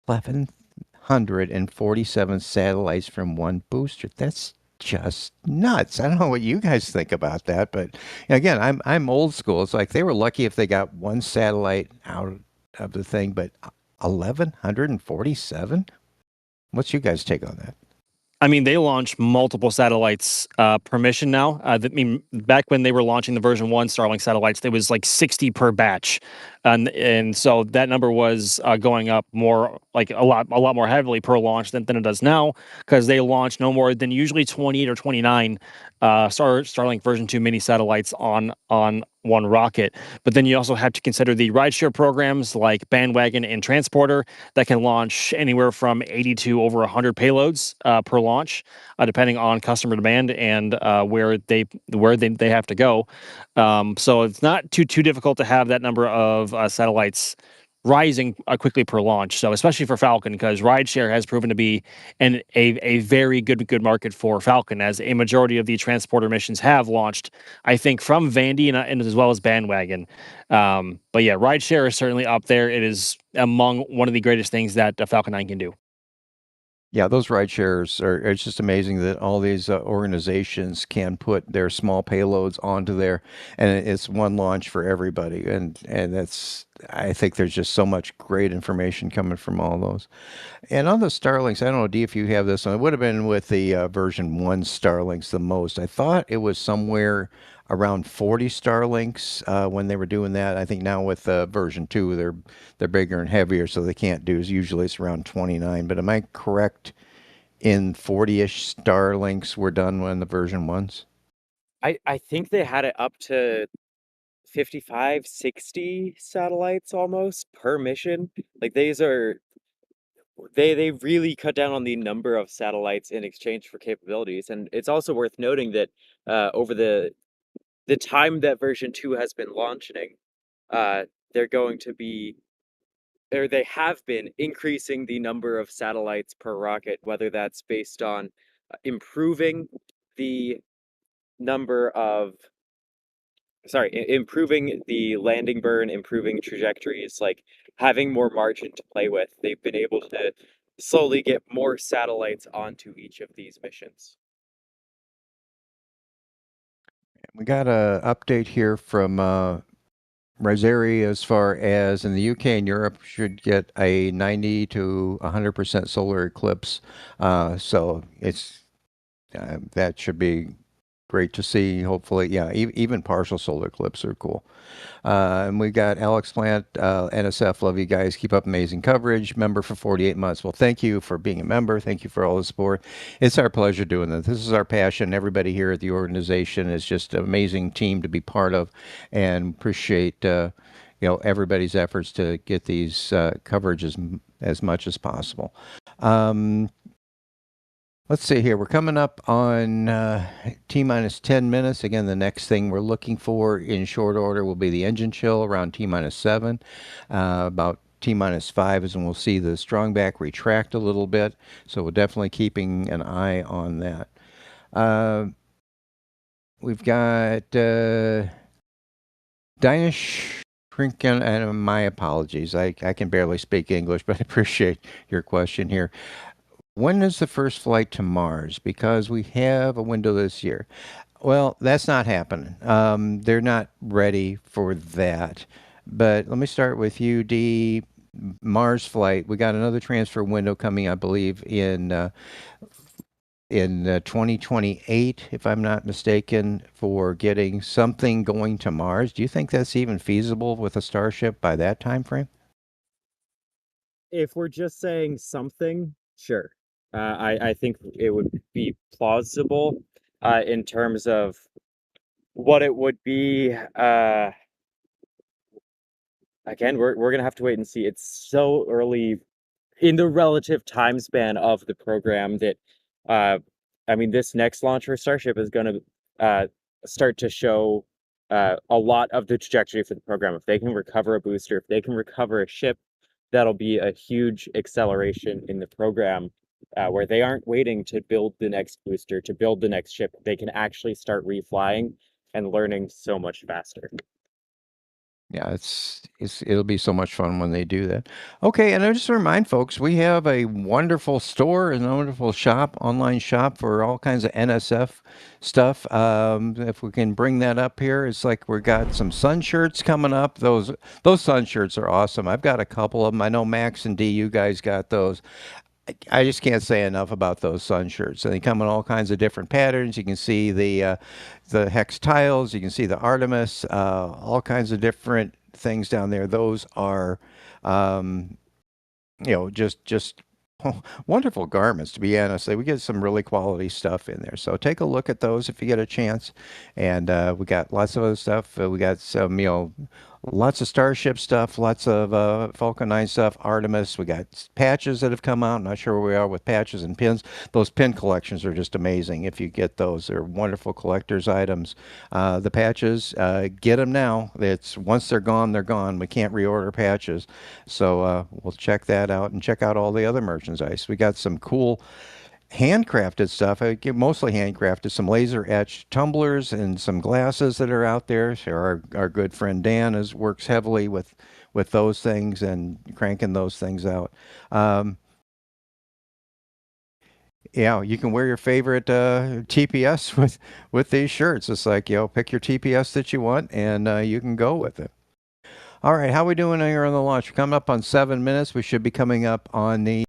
Speaker 8: 1,147 satellites from one booster. That's just nuts. I don't know what you guys think about that, but again, I'm old school. It's like they were lucky if they got one satellite out of the thing, but 1,147? What's you guys' take on that?
Speaker 9: I mean, they launch multiple satellites per mission now. Back when they were launching the version 1 Starlink satellites, there was like 60 per batch. And so that number was going up more, like a lot more heavily per launch than it does now, because they launch no more than usually 28 or 29 Starlink version 2 mini satellites on one rocket. But then you also have to consider the rideshare programs like Bandwagon and Transporter that can launch anywhere from 80 to over 100 payloads per launch, depending on customer demand and where they have to go. So it's not too difficult to have that number of satellites rising quickly per launch. So especially for Falcon, because rideshare has proven to be a very good market for Falcon, as a majority of the transporter missions have launched, I think, from Vandy and as well as Bandwagon. But yeah, rideshare is certainly up there. It is among one of the greatest things that Falcon 9 can do.
Speaker 8: Yeah, those ride shares are, it's just amazing that all these organizations can put their small payloads onto there, and it's one launch for everybody. And that's, I think there's just so much great information coming from all those. And on the Starlinks, I don't know, D, if you have this one, it would have been with the version 1 Starlinks the most. I thought it was somewhere around 40 Starlinks when they were doing that. I think now with version 2, they're bigger and heavier, so they can't do. Usually it's around 29. But am I correct in 40-ish Starlinks were done when the version 1s?
Speaker 10: I think they had it up to 55, 60 satellites almost per mission. Like these are they really cut down on the number of satellites in exchange for capabilities. And it's also worth noting that over the time that version 2 has been launching, they're going to be, or they have been increasing the number of satellites per rocket, whether that's based on improving the number of, improving the landing burn, improving trajectories, like having more margin to play with. They've been able to slowly get more satellites onto each of these missions.
Speaker 8: We got a update here from Rosary as far as in the UK and Europe should get a 90 to 100% solar eclipse. So it's that should be great to see. Hopefully, yeah, even partial solar eclipse are cool. And we got Alex Plant, NSF. Love you guys. Keep up amazing coverage. Member for 48 months. Well, thank you for being a member. Thank you for all the support. It's our pleasure doing this. This is our passion. Everybody here at the organization is just an amazing team to be part of, and appreciate everybody's efforts to get these coverage as much as possible. Let's see here. We're coming up on T-minus 10 minutes. Again, the next thing we're looking for in short order will be the engine chill around T-minus 7. About T-minus 5 is when we'll see the strong back retract a little bit. So we're definitely keeping an eye on that. We've got Danish Shrinkin, and my apologies. I can barely speak English, but I appreciate your question here. When is the first flight to Mars? Because we have a window this year. Well, that's not happening. They're not ready for that. But let me start with you, D. Mars flight. We got another transfer window coming, I believe, in 2028, if I'm not mistaken, for getting something going to Mars. Do you think that's even feasible with a Starship by that time frame?
Speaker 10: If we're just saying something, sure. I think it would be plausible in terms of what it would be. Again, we're gonna have to wait and see. It's so early in the relative time span of the program that I mean, this next launch for Starship is gonna start to show a lot of the trajectory for the program. If they can recover a booster, if they can recover a ship, that'll be a huge acceleration in the program, where they aren't waiting to build the next booster, to build the next ship. They can actually start reflying and learning so much faster.
Speaker 8: Yeah, it'll be so much fun when they do that. Okay, and I just remind folks, we have a wonderful store and a wonderful shop, online shop for all kinds of NSF stuff. If we can bring that up here, it's like we got some sun shirts coming up. Those sun shirts are awesome. I've got a couple of them. I know Max and D, you guys got those. I just can't say enough about those sun shirts. And they come in all kinds of different patterns. You can see the hex tiles. You can see the Artemis. All kinds of different things down there. Those are, just wonderful garments. To be honest, we get some really quality stuff in there. So take a look at those if you get a chance. And we got lots of other stuff. We got some, lots of Starship stuff, lots of Falcon 9 stuff, Artemis. We got patches that have come out. I'm not sure where we are with patches and pins. Those pin collections are just amazing if you get those. They're wonderful collector's items. The patches, get them now. It's once they're gone, they're gone. We can't reorder patches. So we'll check that out and check out all the other merchandise. We got some cool handcrafted stuff. I get mostly handcrafted, some laser etched tumblers and some glasses that are out there. So our good friend Dan works heavily with those things and cranking those things out. Yeah, you can wear your favorite TPS with these shirts. It's like, pick your TPS that you want, and you can go with it. All right, how we doing here on the launch? We're coming up on 7 minutes. We should be coming up on the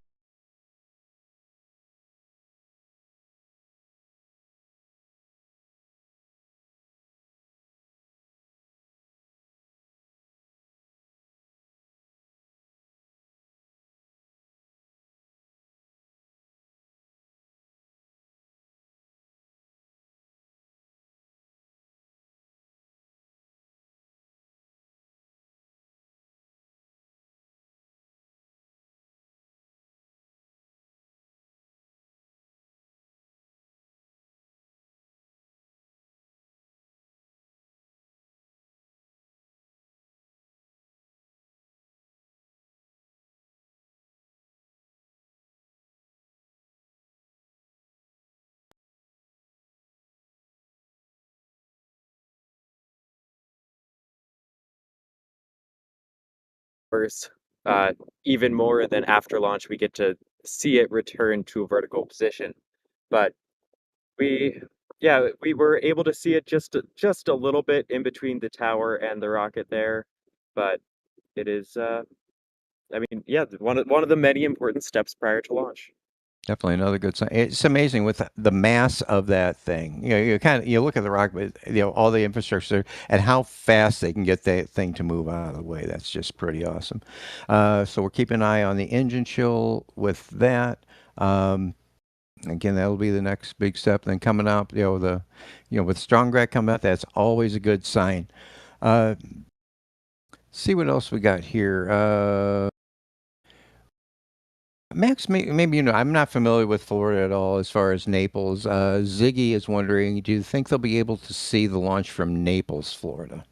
Speaker 10: course, uh, even more than after launch, we get to see it return to a vertical position. But we, yeah, we were able to see it just a little bit in between the tower and the rocket there. But it is, I mean, yeah, one of the many important steps prior to launch.
Speaker 8: Definitely another good sign. It's amazing with the mass of that thing. You look at the rocket, but all the infrastructure and how fast they can get that thing to move out of the way. That's just pretty awesome. So we're keeping an eye on the engine chill with that. Again, that'll be the next big step. Then coming up, with strong drag coming out, that's always a good sign. See what else we got here. Max, maybe I'm not familiar with Florida at all as far as Naples. Ziggy is wondering, do you think they'll be able to see the launch from Naples, Florida?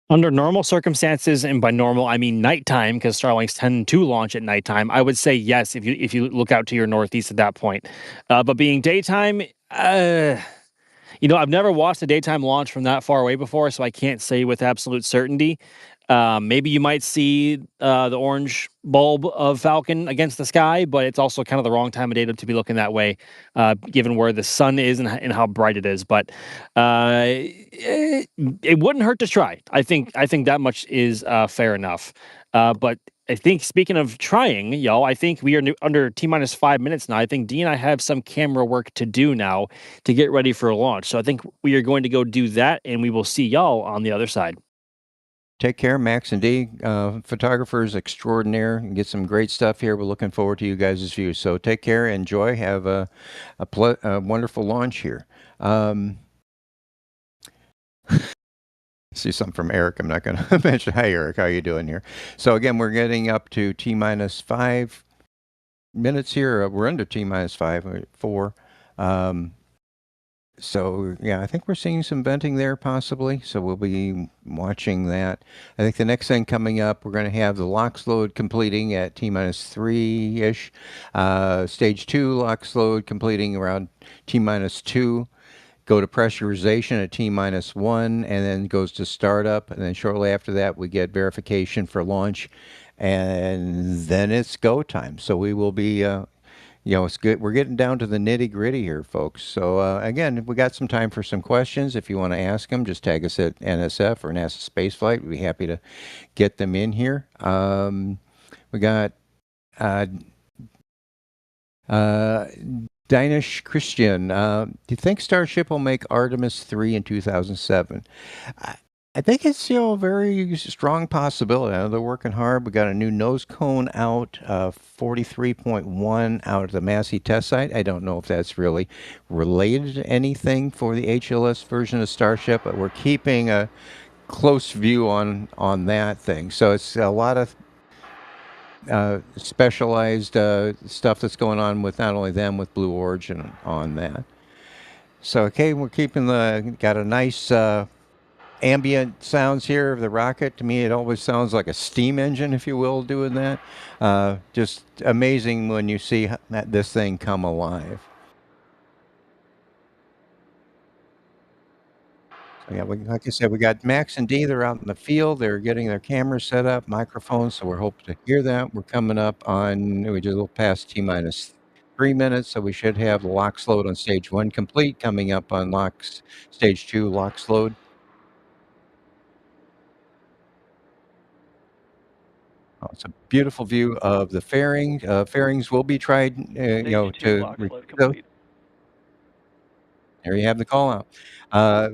Speaker 9: Under normal circumstances, and by normal I mean nighttime, because Starlinks tend to launch at nighttime, I would say yes if you look out to your northeast at that point. But being daytime, I've never watched a daytime launch from that far away before, so I can't say with absolute certainty. Maybe you might see the orange bulb of Falcon against the sky, but it's also kind of the wrong time of day to be looking that way, given where the sun is and how bright it is. But it wouldn't hurt to try. I think that much is fair enough. But I think speaking of trying, y'all, I think we are under T-minus 5 minutes now. I think Dee and I have some camera work to do now to get ready for a launch. So I think we are going to go do that, and we will see y'all on the other side.
Speaker 8: Take care, Max and Dee, photographers extraordinaire, and get some great stuff here. We're looking forward to you guys' views. So take care, enjoy, have a wonderful launch here. See something from Eric. I'm not going to mention. Hi, Eric. How are you doing here? So again, we're getting up to T-minus 5 minutes here. We're under T-minus 5, 4. So yeah, I think we're seeing some venting there possibly. So we'll be watching that. I think the next thing coming up, we're going to have the LOX load completing at T-minus 3-ish. Stage 2 LOX load completing around T-minus 2. Go to pressurization at T-minus 1, and then goes to startup. And then shortly after that, we get verification for launch. And then it's go time. So we will be... it's good. We're getting down to the nitty gritty here, folks. So again, we got some time for some questions. If you want to ask them, just tag us at NSF or NASA Spaceflight. We'd be happy to get them in here. We got Danish Christian. Do you think Starship will make Artemis 3 in 2007? I think it's a very strong possibility. I know they're working hard. We got a new nose cone out, 43.1 out of the Massey test site. I don't know if that's really related to anything for the HLS version of Starship, but we're keeping a close view on that thing. So it's a lot of specialized stuff that's going on with not only them, with Blue Origin on that. So okay, we're keeping got a nice ambient sounds here of the rocket. To me, it always sounds like a steam engine, if you will, doing that. Just amazing when you see this thing come alive. So yeah, like I said, we got Max and Dee. They're out in the field. They're getting their cameras set up, microphones. So we're hoping to hear that. We're coming up on. We just a little past T minus 3 minutes, so we should have the LOX load on stage 1 complete. Coming up on stage 2 LOX load. Oh, it's a beautiful view of the fairing. Fairings will be tried,
Speaker 3: Complete.
Speaker 8: There you have the call out.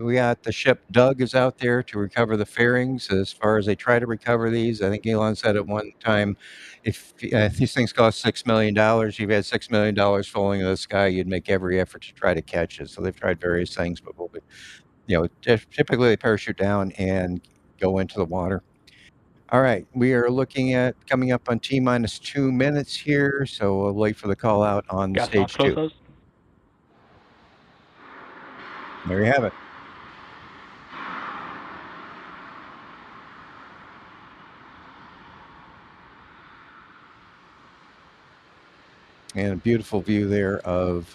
Speaker 8: We got the ship Doug is out there to recover the fairings as far as they try to recover these. I think Elon said at one time, if these things cost $6 million, you've had $6 million falling in the sky, you'd make every effort to try to catch it. So they've tried various things, but we'll be, typically they parachute down and go into the water. All right, we are looking at coming up on T minus 2 minutes here, so we'll wait for the call out on stage 2. There you have it. And a beautiful view there of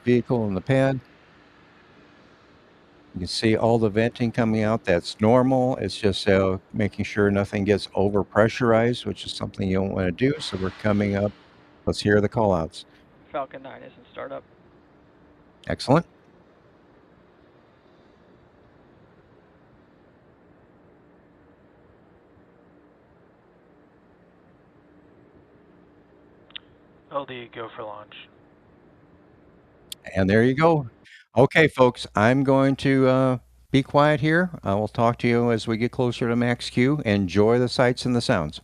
Speaker 8: vehicle on the pad. You can see all the venting coming out. That's normal. It's just making sure nothing gets over pressurized, which is something you don't want to do. So we're coming up. Let's hear the call outs.
Speaker 3: Falcon 9 is in startup.
Speaker 8: Excellent.
Speaker 3: LD, go for launch.
Speaker 8: And there you go. Okay, folks, I'm going to be quiet here. I will talk to you as we get closer to max Q. Enjoy the sights and the sounds.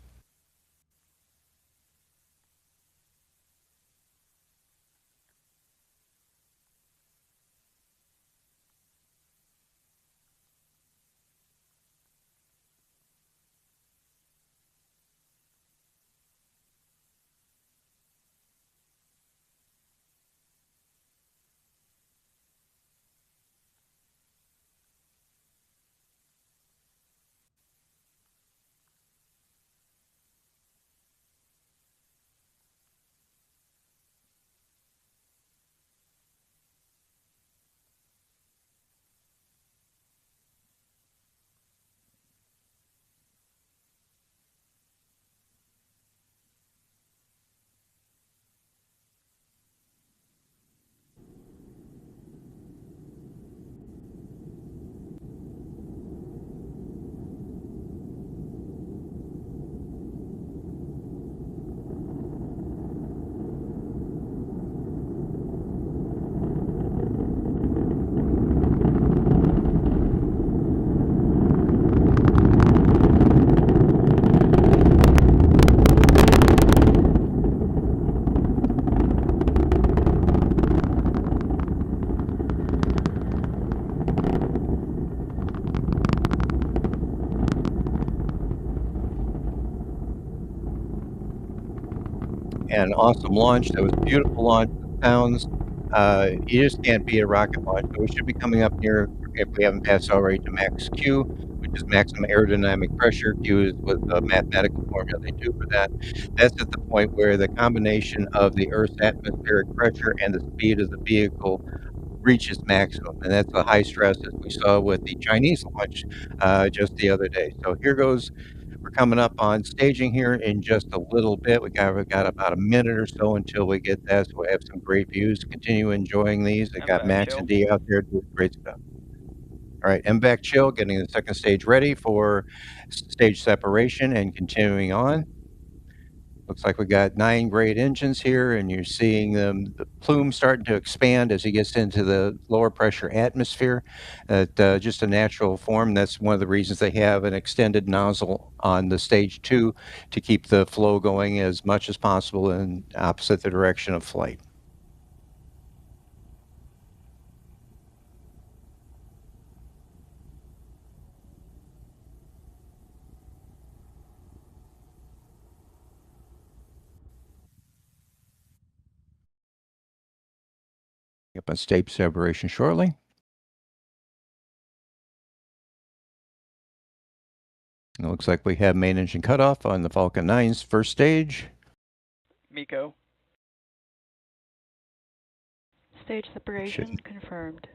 Speaker 8: And an awesome launch. That was a beautiful launch. Sounds. You just can't beat a rocket launch. So we should be coming up near, if we haven't passed already, to max Q, which is maximum aerodynamic pressure. Q is what the mathematical formula they do for that. That's at the point where the combination of the Earth's atmospheric pressure and the speed of the vehicle reaches maximum, and that's the high stress as we saw with the Chinese launch just the other day. So here goes. We're coming up on staging here in just a little bit. We got about a minute or so until we get that, so we have some great views. Continue enjoying these. I got Max and D out there doing great stuff. All right, MVAC chill, getting the second stage ready for stage separation and continuing on. Looks like we got 9 great engines here, and you're seeing the plume starting to expand as he gets into the lower pressure atmosphere at just a natural form. That's one of the reasons they have an extended nozzle on the stage 2 to keep the flow going as much as possible in opposite the direction of flight. Up on stage separation shortly. It looks like we have main engine cutoff on the Falcon 9's first stage.
Speaker 3: Miko.
Speaker 11: Stage separation confirmed.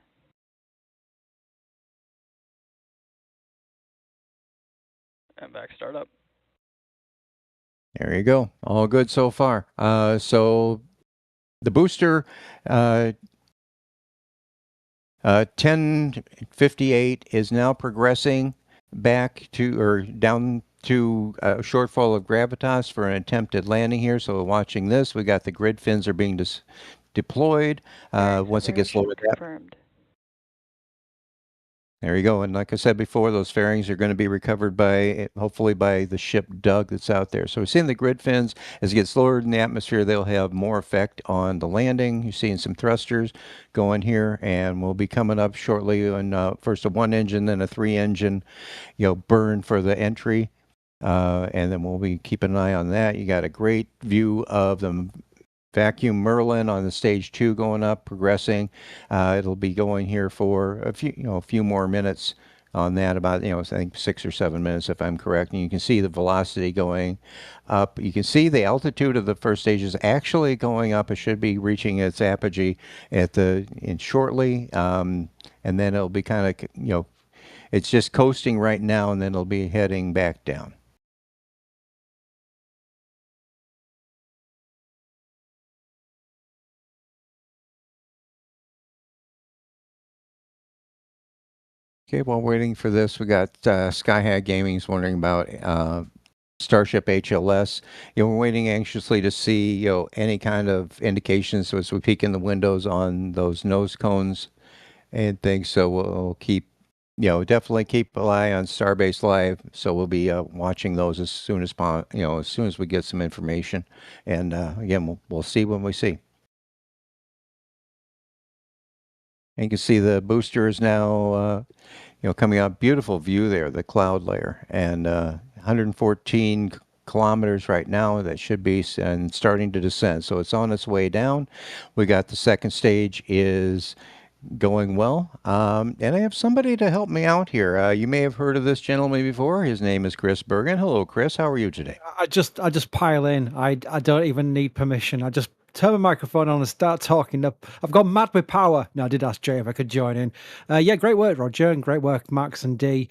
Speaker 7: And back startup.
Speaker 8: There you go. All good so far. So the booster, 1058 is now progressing back to or down to a shortfall of Gravitas for an attempted landing here. So watching this, we got the grid fins are being deployed. Once it gets lowered up. There you go. And like I said before, those fairings are going to be recovered by, hopefully by the ship Doug that's out there. So we're seeing the grid fins. As it gets lowered in the atmosphere, they'll have more effect on the landing. You're seeing some thrusters going here, and we'll be coming up shortly on first a 1-engine, then a 3-engine, burn for the entry. And then we'll be keeping an eye on that. You got a great view of the Vacuum Merlin on the stage 2 going up, progressing. It'll be going here for a few more minutes on that, about, I think 6 or 7 minutes if I'm correct. And you can see the velocity going up. You can see the altitude of the first stage is actually going up. It should be reaching its apogee shortly. And then it'll be kind of, it's just coasting right now, and then it'll be heading back down. Okay, while waiting for this, we got Skyhag Gaming's wondering about Starship HLS. We're waiting anxiously to see, any kind of indications. So as we peek in the windows on those nose cones and things, so we'll keep, definitely keep an eye on Starbase Live. So we'll be watching those as soon as as soon as we get some information. And again, we'll see when we see. And you can see the booster is now, coming out. Beautiful view there, the cloud layer, and 114 kilometers right now. That should be and starting to descend. So it's on its way down. We got the second stage is going well, and I have somebody to help me out here. You may have heard of this gentleman before. His name is Chris Bergen. Hello, Chris. How are you today?
Speaker 11: I just pile in. I don't even need permission. I just turn the microphone on and start talking. I've gone mad with power. No, I did ask Jay if I could join in. Yeah, great work, Roger, and great work, Max and Dee,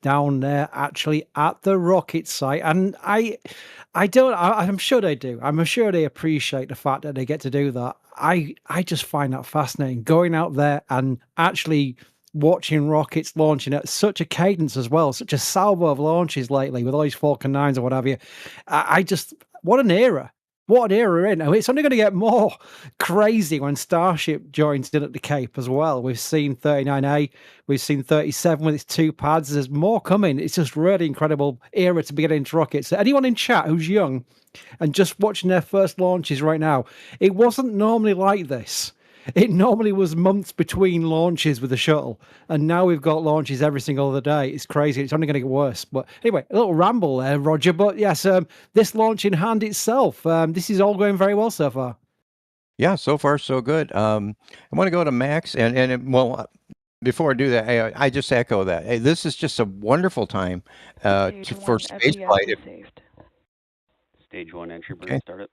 Speaker 11: down there actually at the rocket site. And I'm sure they do. I'm sure they appreciate the fact that they get to do that. I just find that fascinating, going out there and actually watching rockets launching at such a cadence as well, such a salvo of launches lately with all these Falcon 9s or what have you. What an era. What an era we're in. It's only going to get more crazy when Starship joins in at the Cape as well. We've seen 39A, we've seen 37 with its 2 pads. There's more coming. It's just really incredible era to be getting into rockets. So anyone in chat who's young and just watching their first launches right now, it wasn't normally like this. It normally was months between launches with the shuttle, and now we've got launches every single other day. It's crazy. It's only going to get worse. But anyway, a little ramble there, Roger. But yes, this launch in hand itself, this is all going very well so far.
Speaker 8: Yeah, so far so good. I want to go to Max, well, before I do that, I just echo that. Hey, this is just a wonderful time for spaceflight.
Speaker 7: Stage 1 entry burn startup.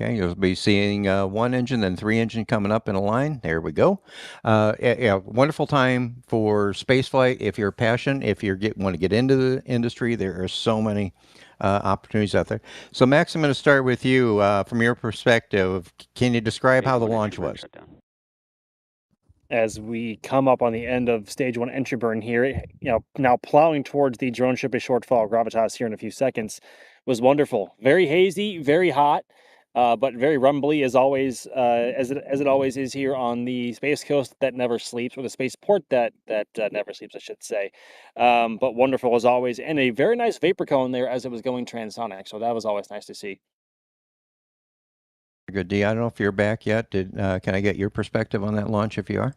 Speaker 8: Okay, you'll be seeing 1-engine, then 3-engine coming up in a line. There we go. Yeah, wonderful time for spaceflight. If you're passionate, if you want to get into the industry, there are so many opportunities out there. So, Max, I'm going to start with you. From your perspective, can you describe how the launch was?
Speaker 9: As we come up on the end of stage 1 entry burn here, now plowing towards the drone ship Shortfall Gravitas here in a few seconds, was wonderful. Very hazy, very hot. But very rumbly as always, as it always is here on the Space Coast that never sleeps, or the spaceport that never sleeps, I should say. But wonderful as always, and a very nice vapor cone there as it was going transonic. So that was always nice to see.
Speaker 8: Good, Dee. I don't know if you're back yet. Can I get your perspective on that launch if you are?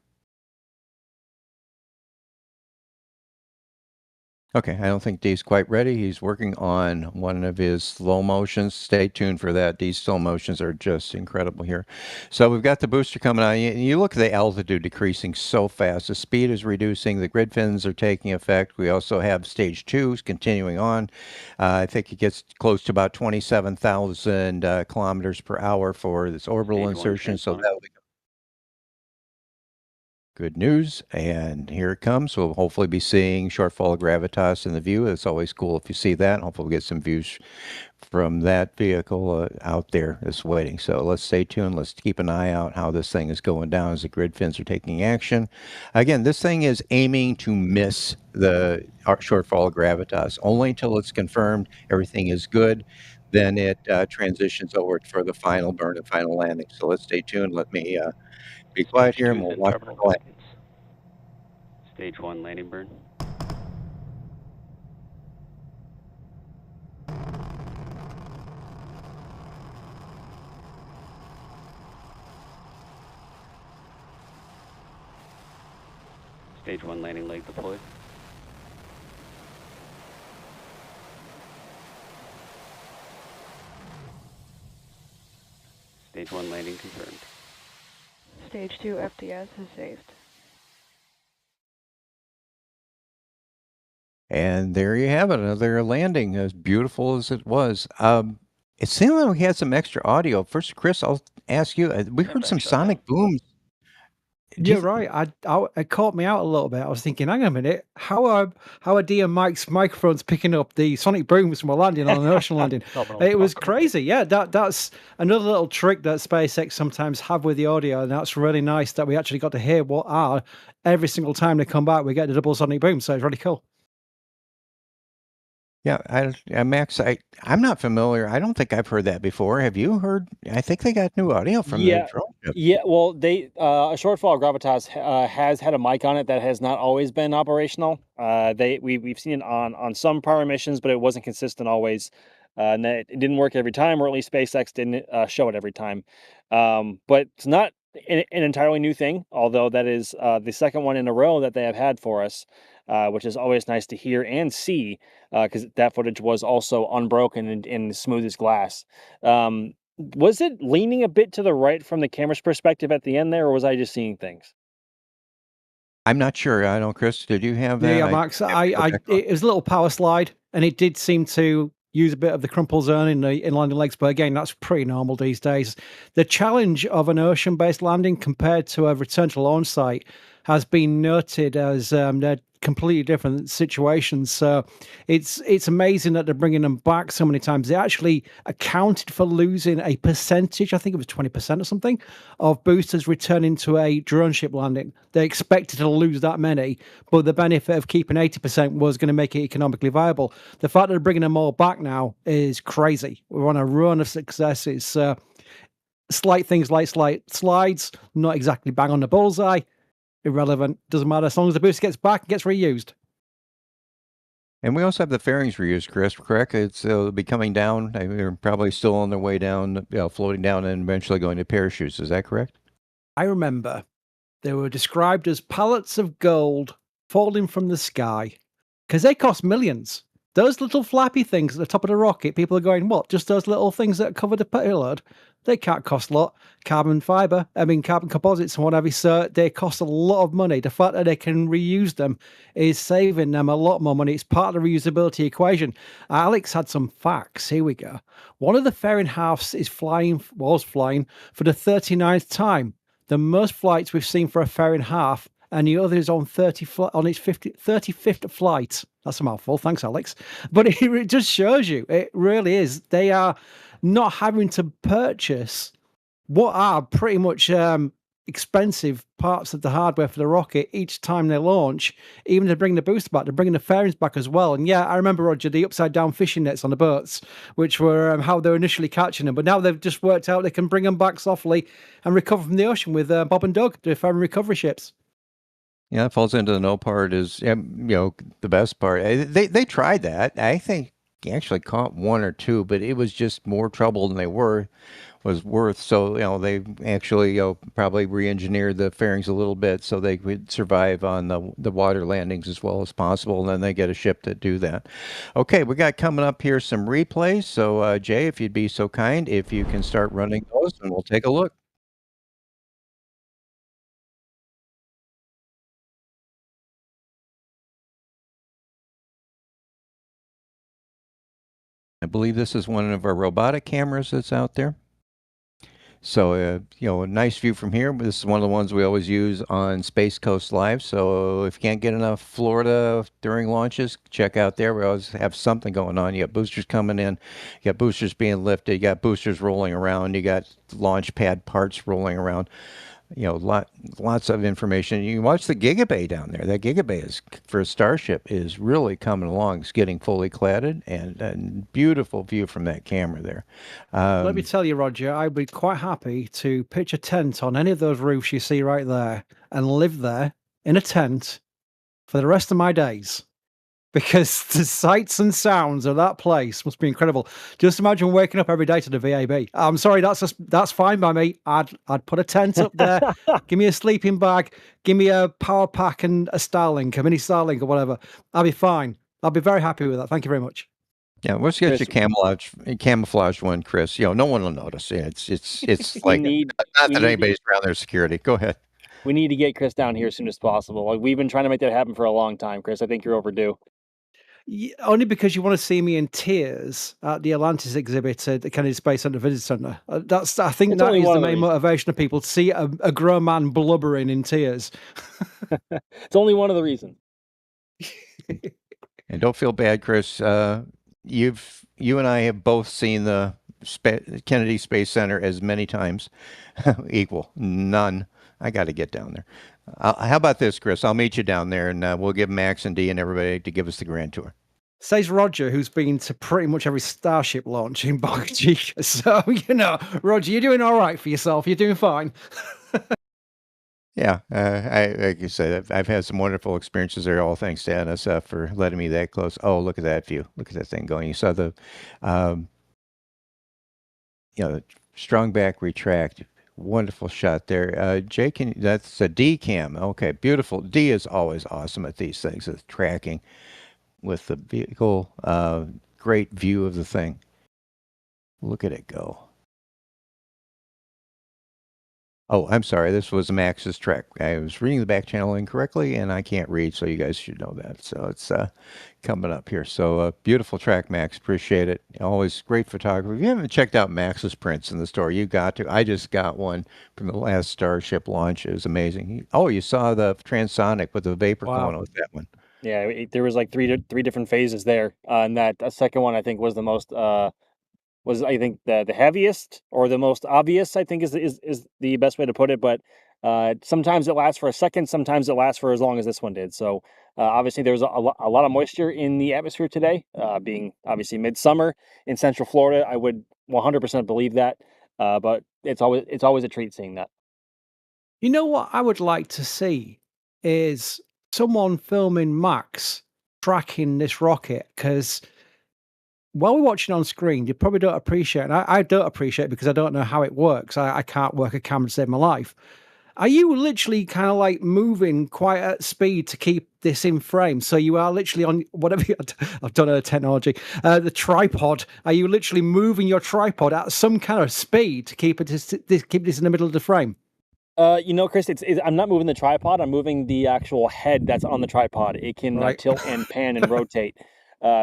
Speaker 8: Okay, I don't think Dee's quite ready. He's working on one of his slow motions. Stay tuned for that. Dee's slow motions are just incredible here. So we've got the booster coming on. You look at the altitude decreasing so fast. The speed is reducing. The grid fins are taking effect. We also have stage 2 continuing on. I think it gets close to about 27,000 kilometers per hour for this orbital insertion. So that'll be Good news, and here it comes. We'll hopefully be seeing Shortfall of Gravitas in the view. It's always cool if you see that. Hopefully we'll get some views from that vehicle out there that's waiting. So let's stay tuned. Let's keep an eye out how this thing is going down as the grid fins are taking action. Again, this thing is aiming to miss the Shortfall of Gravitas only until it's confirmed everything is good. Then it transitions over for the final burn and final landing. So let's stay tuned. Let me be quiet
Speaker 7: Stage
Speaker 8: here and
Speaker 7: 2's
Speaker 8: we'll
Speaker 7: in
Speaker 8: watch
Speaker 7: terminal
Speaker 8: the land.
Speaker 7: seconds. Stage 1 landing burn. Stage 1 landing leg deployed. Stage 1 landing confirmed.
Speaker 12: Stage 2 FDS is saved.
Speaker 8: And there you have it, another landing, as beautiful as it was. It seemed like we had some extra audio. First, Chris, I'll ask you. We heard some sonic booms.
Speaker 11: You're right. It caught me out a little bit. I was thinking, hang on a minute, how are Dee and Mike's microphones picking up the sonic booms from a landing on an ocean landing? It was crazy. Yeah, that's another little trick that SpaceX sometimes have with the audio, and that's really nice that we actually got to hear what are every single time they come back. We get the double sonic boom, so it's really cool.
Speaker 8: Yeah, Max, I'm not familiar. I don't think I've heard that before. Have you heard? I think they got new audio from the drone ship.
Speaker 9: Yeah, well, they a Shortfall of Gravitas has had a mic on it that has not always been operational. We've seen it on some prior missions, but it wasn't consistent always. And it didn't work every time, or at least SpaceX didn't show it every time. But it's not an entirely new thing, although that is the second one in a row that they have had for us, which is always nice to hear and see, because that footage was also unbroken and smooth as glass. Was it leaning a bit to the right from the camera's perspective at the end there, or was I just seeing things?
Speaker 8: I'm not sure. I don't, Chris, did you have that?
Speaker 11: Yeah, Max, it was a little power slide, and it did seem to use a bit of the crumple zone in the landing legs, but again, that's pretty normal these days. The challenge of an ocean-based landing compared to a return to launch site has been noted as they're completely different situations. So it's amazing that they're bringing them back so many times. They actually accounted for losing a percentage, I think it was 20% or something, of boosters returning to a drone ship landing. They expected to lose that many, but the benefit of keeping 80% was going to make it economically viable. The fact that they're bringing them all back now is crazy. We're on a run of successes. Slight things like slight slides, not exactly bang on the bullseye. Irrelevant. Doesn't matter as long as the booster gets back and gets reused.
Speaker 8: And we also have the fairings reused, Chris, correct? It'll be coming down. They're probably still on their way down, floating down and eventually going to parachutes. Is that correct?
Speaker 11: I remember they were described as pallets of gold falling from the sky because they cost millions. Those little flappy things at the top of the rocket, people are going, what? Just those little things that cover the payload? They can't cost a lot. Carbon composites and whatever, so they cost a lot of money. The fact that they can reuse them is saving them a lot more money. It's part of the reusability equation. Alex had some facts. Here we go. One of the fairing halves was flying for the 39th time. The most flights we've seen for a fairing half, and the other is on its 35th flight. That's a mouthful. Thanks, Alex. But it just shows you, it really is. They are not having to purchase what are pretty much expensive parts of the hardware for the rocket each time they launch. Even to bring the booster back, they're bringing the fairings back as well. And yeah, I remember, Roger, the upside-down fishing nets on the boats, which were how they were initially catching them. But now they've just worked out they can bring them back softly and recover from the ocean with Bob and Doug, the fairing recovery ships.
Speaker 8: Yeah, it falls into the no part is, the best part. They tried that. I think they actually caught one or two, but it was just more trouble than was worth. So, they actually, probably re-engineered the fairings a little bit so they could survive on the water landings as well as possible. And then they get a ship to do that. Okay, we got coming up here some replays. So, Jay, if you'd be so kind, if you can start running those and we'll take a look. I believe this is one of our robotic cameras that's out there. So, a nice view from here. This is one of the ones we always use on Space Coast Live. So, if you can't get enough Florida during launches, check out there. We always have something going on. You got boosters coming in, you got boosters being lifted, you got boosters rolling around, you got launch pad parts rolling around. Lots of information. You can watch the Gigabay down there. That Gigabay is for a Starship is really coming along. It's getting fully cladded and beautiful view from that camera there.
Speaker 11: Let me tell you, Roger, I'd be quite happy to pitch a tent on any of those roofs you see right there and live there in a tent for the rest of my days. Because the sights and sounds of that place must be incredible. Just imagine waking up every day to the VAB. I'm sorry, that's fine by me. I'd put a tent up there, give me a sleeping bag, give me a power pack and a Starlink, a mini Starlink or whatever. I'll be fine. I'll be very happy with that. Thank you very much.
Speaker 8: Yeah, let's get you camouflage one, Chris. No one will notice. It's like not that anybody's around their security. Go ahead.
Speaker 9: We need to get Chris down here as soon as possible. Like, we've been trying to make that happen for a long time, Chris. I think you're overdue.
Speaker 11: Only because you want to see me in tears at the Atlantis exhibit at the Kennedy Space Center Visitor Center. I think that is the main motivation of people, to see a grown man blubbering in tears.
Speaker 9: It's only one of the reasons.
Speaker 8: And don't feel bad, Chris. You and I have both seen the Kennedy Space Center as many times. Equal. None. I got to get down there. How about this, Chris? I'll meet you down there, and we'll give Max and Dee and everybody to give us the grand tour.
Speaker 11: Says Roger, who's been to pretty much every Starship launch in Boca Chica. So, Roger, you're doing all right for yourself. You're doing fine.
Speaker 8: Yeah, like you said, I've had some wonderful experiences there, all thanks to Anna for letting me that close. Oh, look at that view. Look at that thing going. You saw the, strong back retract. Wonderful shot there. Jake, that's a D cam. Okay, beautiful. D is always awesome at these things, with tracking with the vehicle. Great view of the thing. Look at it go. Oh, I'm sorry. This was Max's track. I was reading the back channel incorrectly, and I can't read, so you guys should know that. So it's coming up here. So beautiful track, Max. Appreciate it. Always great photography. If you haven't checked out Max's prints in the store, you got to. I just got one from the last Starship launch. It was amazing. Oh, you saw the transonic with the vapor going with that one.
Speaker 9: Yeah, there was like three different phases there, and that second one I think was the most. Was I think the heaviest or the most obvious, I think is the best way to put it. But sometimes it lasts for a second, sometimes it lasts for as long as this one did. So obviously there's a lot of moisture in the atmosphere today, being obviously midsummer in Central Florida. I would 100% believe that, but it's always a treat seeing that.
Speaker 11: You know what I would like to see is someone filming Max tracking this rocket, because while we're watching on screen, you probably don't appreciate, and I don't appreciate it because I don't know how it works. I can't work a camera to save my life. Are you literally kind of like moving quite at speed to keep this in frame? So you are literally on whatever, I don't know the technology, the tripod. Are you literally moving your tripod at some kind of speed to keep this in the middle of the frame?
Speaker 9: Chris, I'm not moving the tripod. I'm moving the actual head that's on the tripod. It can tilt and pan and rotate.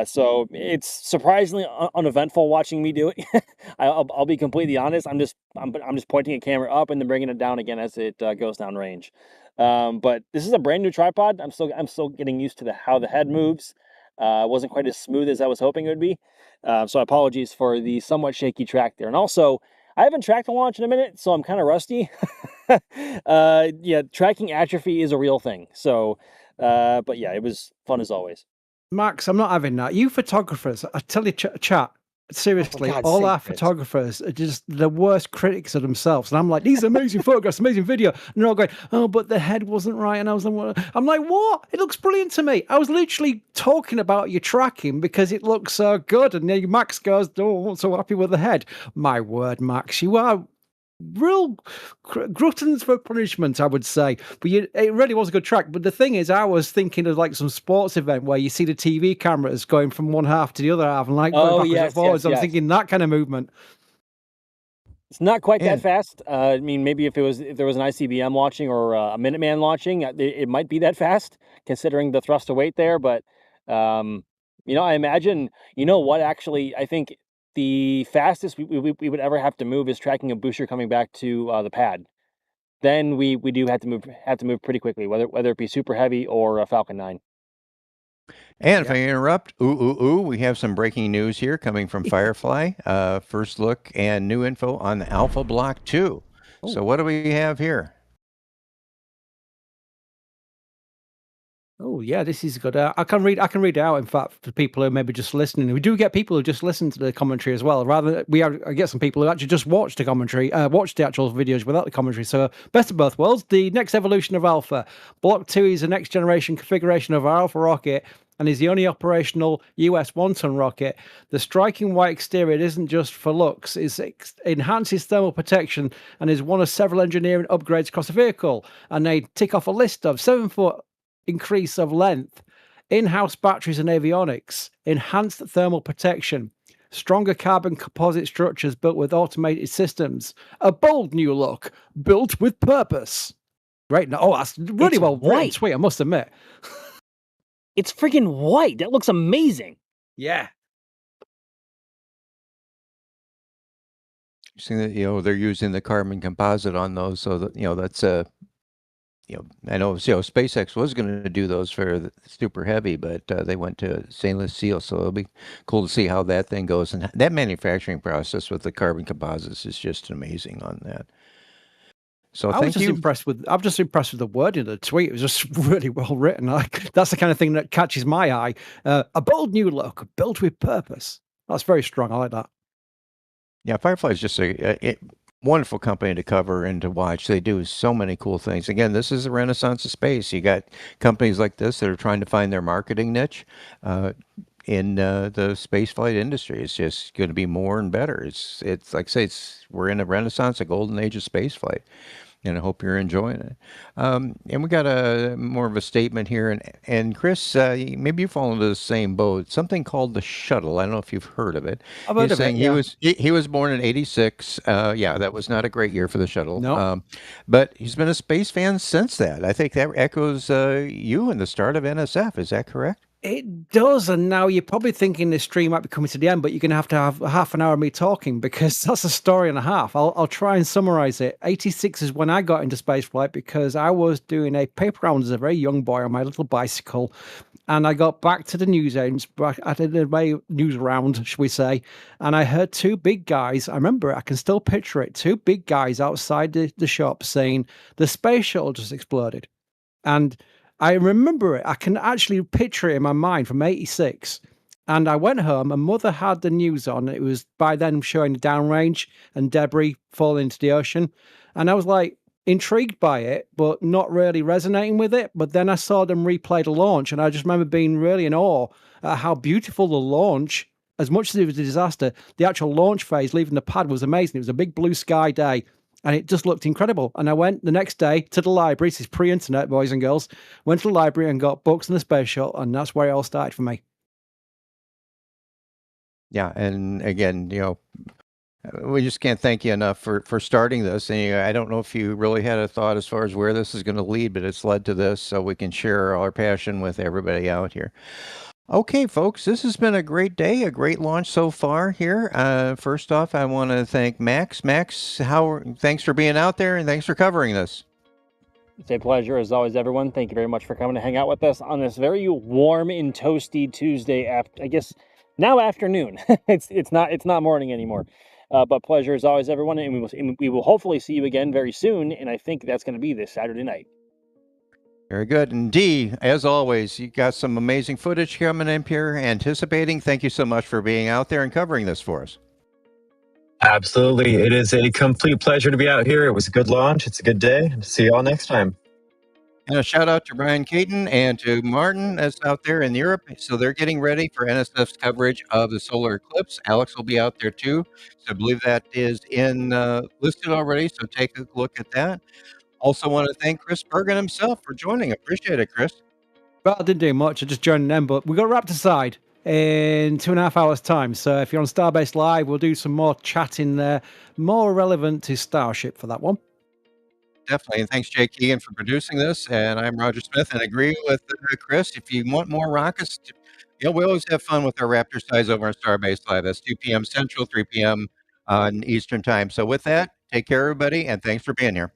Speaker 9: So it's surprisingly uneventful watching me do it. I'll be completely honest. I'm just pointing a camera up and then bringing it down again as it goes down range. But this is a brand new tripod. I'm still getting used to how the head moves. It wasn't quite as smooth as I was hoping it would be. So apologies for the somewhat shaky track there. And also, I haven't tracked a launch in a minute, so I'm kind of rusty. Yeah, tracking atrophy is a real thing. So, but yeah, it was fun as always.
Speaker 11: Max, I'm not having that. You photographers, I tell you, chat, seriously, all our photographers are just the worst critics of themselves. And I'm like, these are amazing photographs, amazing video. And they're all going, oh, but the head wasn't right. And I'm like, what? It looks brilliant to me. I was literally talking about your tracking because it looks so good. And then Max goes, oh, I'm not so happy with the head. My word, Max, you are real gluttons for punishment, I would say. But it really was a good track. But the thing is, I was thinking of like some sports event where you see the TV cameras going from one half to the other half and like going backwards and forwards. I'm thinking that kind of movement.
Speaker 9: It's not quite that fast. I mean, maybe if there was an ICBM launching or a Minuteman launching, it might be that fast considering the thrust of weight there. But I imagine, actually, I think the fastest we would ever have to move is tracking a booster coming back to the pad. Then we do have to move pretty quickly, whether it be super heavy or a Falcon 9.
Speaker 8: And if I interrupt, we have some breaking news here coming from Firefly. First look and new info on the Alpha Block 2. So what do we have here?
Speaker 11: Oh yeah, this is good. I can read it out. In fact, for people who maybe just listening, we do get people who just listen to the commentary as well. I get some people who actually just watch the commentary, watch the actual videos without the commentary. So best of both worlds. The next evolution of Alpha Block 2 is the next generation configuration of our Alpha rocket, and is the only operational US 1-ton rocket. The striking white exterior isn't just for looks; it enhances thermal protection and is one of several engineering upgrades across the vehicle. And they tick off a list of 7-foot increase of length, in-house batteries and avionics, enhanced thermal protection, stronger carbon composite structures built with automated systems, a bold new look built with purpose. Great. Oh, that's really well written. Sweet, I must admit.
Speaker 9: It's freaking white. That looks amazing.
Speaker 11: Yeah.
Speaker 8: You see that, they're using the carbon composite on those, so that, that's I know, SpaceX was going to do those for the super heavy, but they went to stainless steel. So it'll be cool to see how that thing goes. And that manufacturing process with the carbon composites is just amazing on that. So
Speaker 11: I'm just impressed with the wording of the tweet. It was just really well written. That's the kind of thing that catches my eye. A bold new look built with purpose. That's very strong. I like that.
Speaker 8: Yeah, Firefly is just a wonderful company to cover and to watch. They do so many cool things. Again, this is a renaissance of space. You got companies like this that are trying to find their marketing niche in the space flight industry. It's just going to be more and better. It's like I say, we're in a renaissance, a golden age of space flight. And I hope you're enjoying it. And we got a more of a statement here. And Chris, maybe you fall into the same boat. Something called the shuttle. I don't know if you've heard of it.
Speaker 11: I've heard of it, yeah.
Speaker 8: He was born in '86. Yeah, that was not a great year for the shuttle.
Speaker 11: No.
Speaker 8: But he's been a space fan since that. I think that echoes you and the start of NSF. Is that correct?
Speaker 11: It does, and now you're probably thinking this stream might be coming to the end, but you're going to have half an hour of me talking because that's a story and a half. I'll try and summarize it. 86 is when I got into spaceflight because I was doing a paper round as a very young boy on my little bicycle, and I got back to the news agents. I did my news round, shall we say, and I heard two big guys. I remember it, I can still picture it. Two big guys outside the shop saying the space shuttle just exploded, and I remember it. I can actually picture it in my mind from 86. And I went home and Mother had the news on. It was by then showing the downrange and debris falling into the ocean. And I was like intrigued by it, but not really resonating with it. But then I saw them replay the launch and I just remember being really in awe at how beautiful the launch, as much as it was a disaster, the actual launch phase leaving the pad was amazing. It was a big blue sky day. And it just looked incredible. And I went the next day to the library. This is pre-internet, boys and girls. Went to the library and got books on the space shuttle, and that's where it all started for me.
Speaker 8: Yeah, and again, we just can't thank you enough for starting this. And I don't know if you really had a thought as far as where this is going to lead, but it's led to this, so we can share our passion with everybody out here. Okay, folks, this has been a great day, a great launch so far here. First off, I want to thank Max. Max, thanks for being out there and thanks for covering this.
Speaker 9: It's a pleasure as always, everyone. Thank you very much for coming to hang out with us on this very warm and toasty Tuesday. I guess now afternoon. it's not morning anymore. But pleasure as always, everyone, and we will hopefully see you again very soon. And I think that's going to be this Saturday night.
Speaker 8: Very good. And Dee, as always, you got some amazing footage coming in here, anticipating. Thank you so much for being out there and covering this for us.
Speaker 13: Absolutely. It is a complete pleasure to be out here. It was a good launch. It's a good day. See you all next time.
Speaker 8: And a shout out to Brian Caton and to Martin that's out there in Europe. So they're getting ready for NSF's coverage of the solar eclipse. Alex will be out there too. So I believe that is listed already. So take a look at that. Also want to thank Chris Bergen himself for joining. Appreciate it, Chris.
Speaker 11: Well, I didn't do much. I just joined them, but we got wrapped aside in 2.5 hours' time. So if you're on Starbase Live, we'll do some more chatting there, more relevant to Starship for that one.
Speaker 8: Definitely. And thanks, Jake Egan, for producing this. And I'm Roger Smith and agree with Chris. If you want more rockets Yeah, we always have fun with our Raptor size over on Starbase Live. That's 2 p.m. Central, 3 p.m. on Eastern Time. So with that, take care, everybody, and thanks for being here.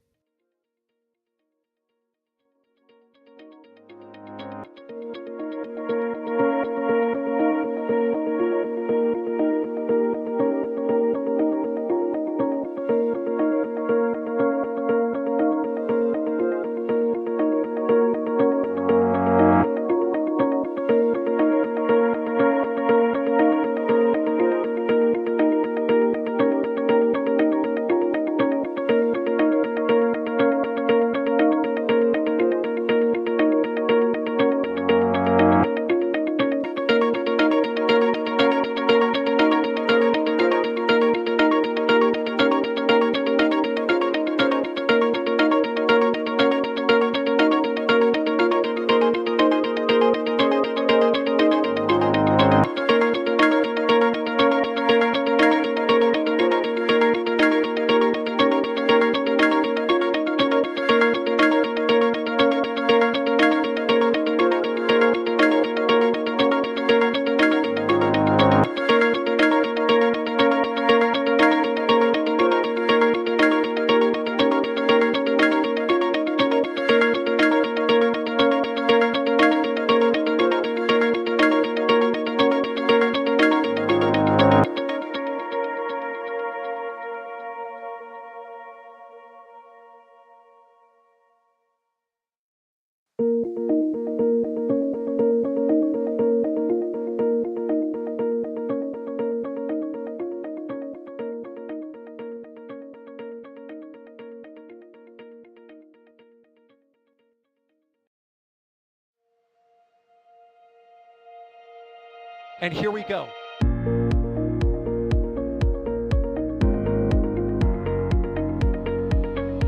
Speaker 1: And here we go.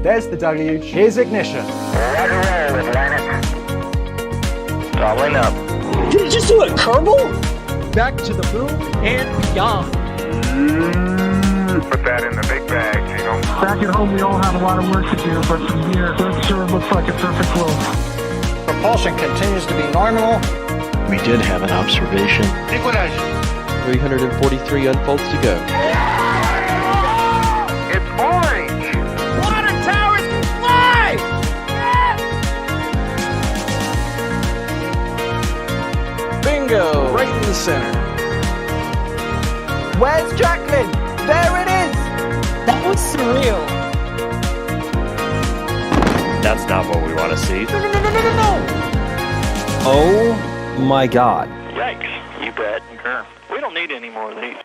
Speaker 2: There's the W. Here's ignition.
Speaker 3: Roger, roll, Atlantic. Doubling up.
Speaker 4: Did it just do a Kerbal?
Speaker 1: Back to the moon and beyond.
Speaker 3: Put that in the big bag, Jingle.
Speaker 5: Back at home, we all have a lot of work to do, but from here, it sure looks like a perfect world.
Speaker 4: Propulsion continues to be normal.
Speaker 6: We did have an observation. 343 unfolds to go.
Speaker 3: It's orange.
Speaker 4: Water towers fly!
Speaker 6: Bingo! Right in the center.
Speaker 4: Where's Jacqueline? There it is! That was surreal.
Speaker 9: That's not what we want to see.
Speaker 4: No! Oh my god.
Speaker 3: Yikes. You bet. We don't need any more of these.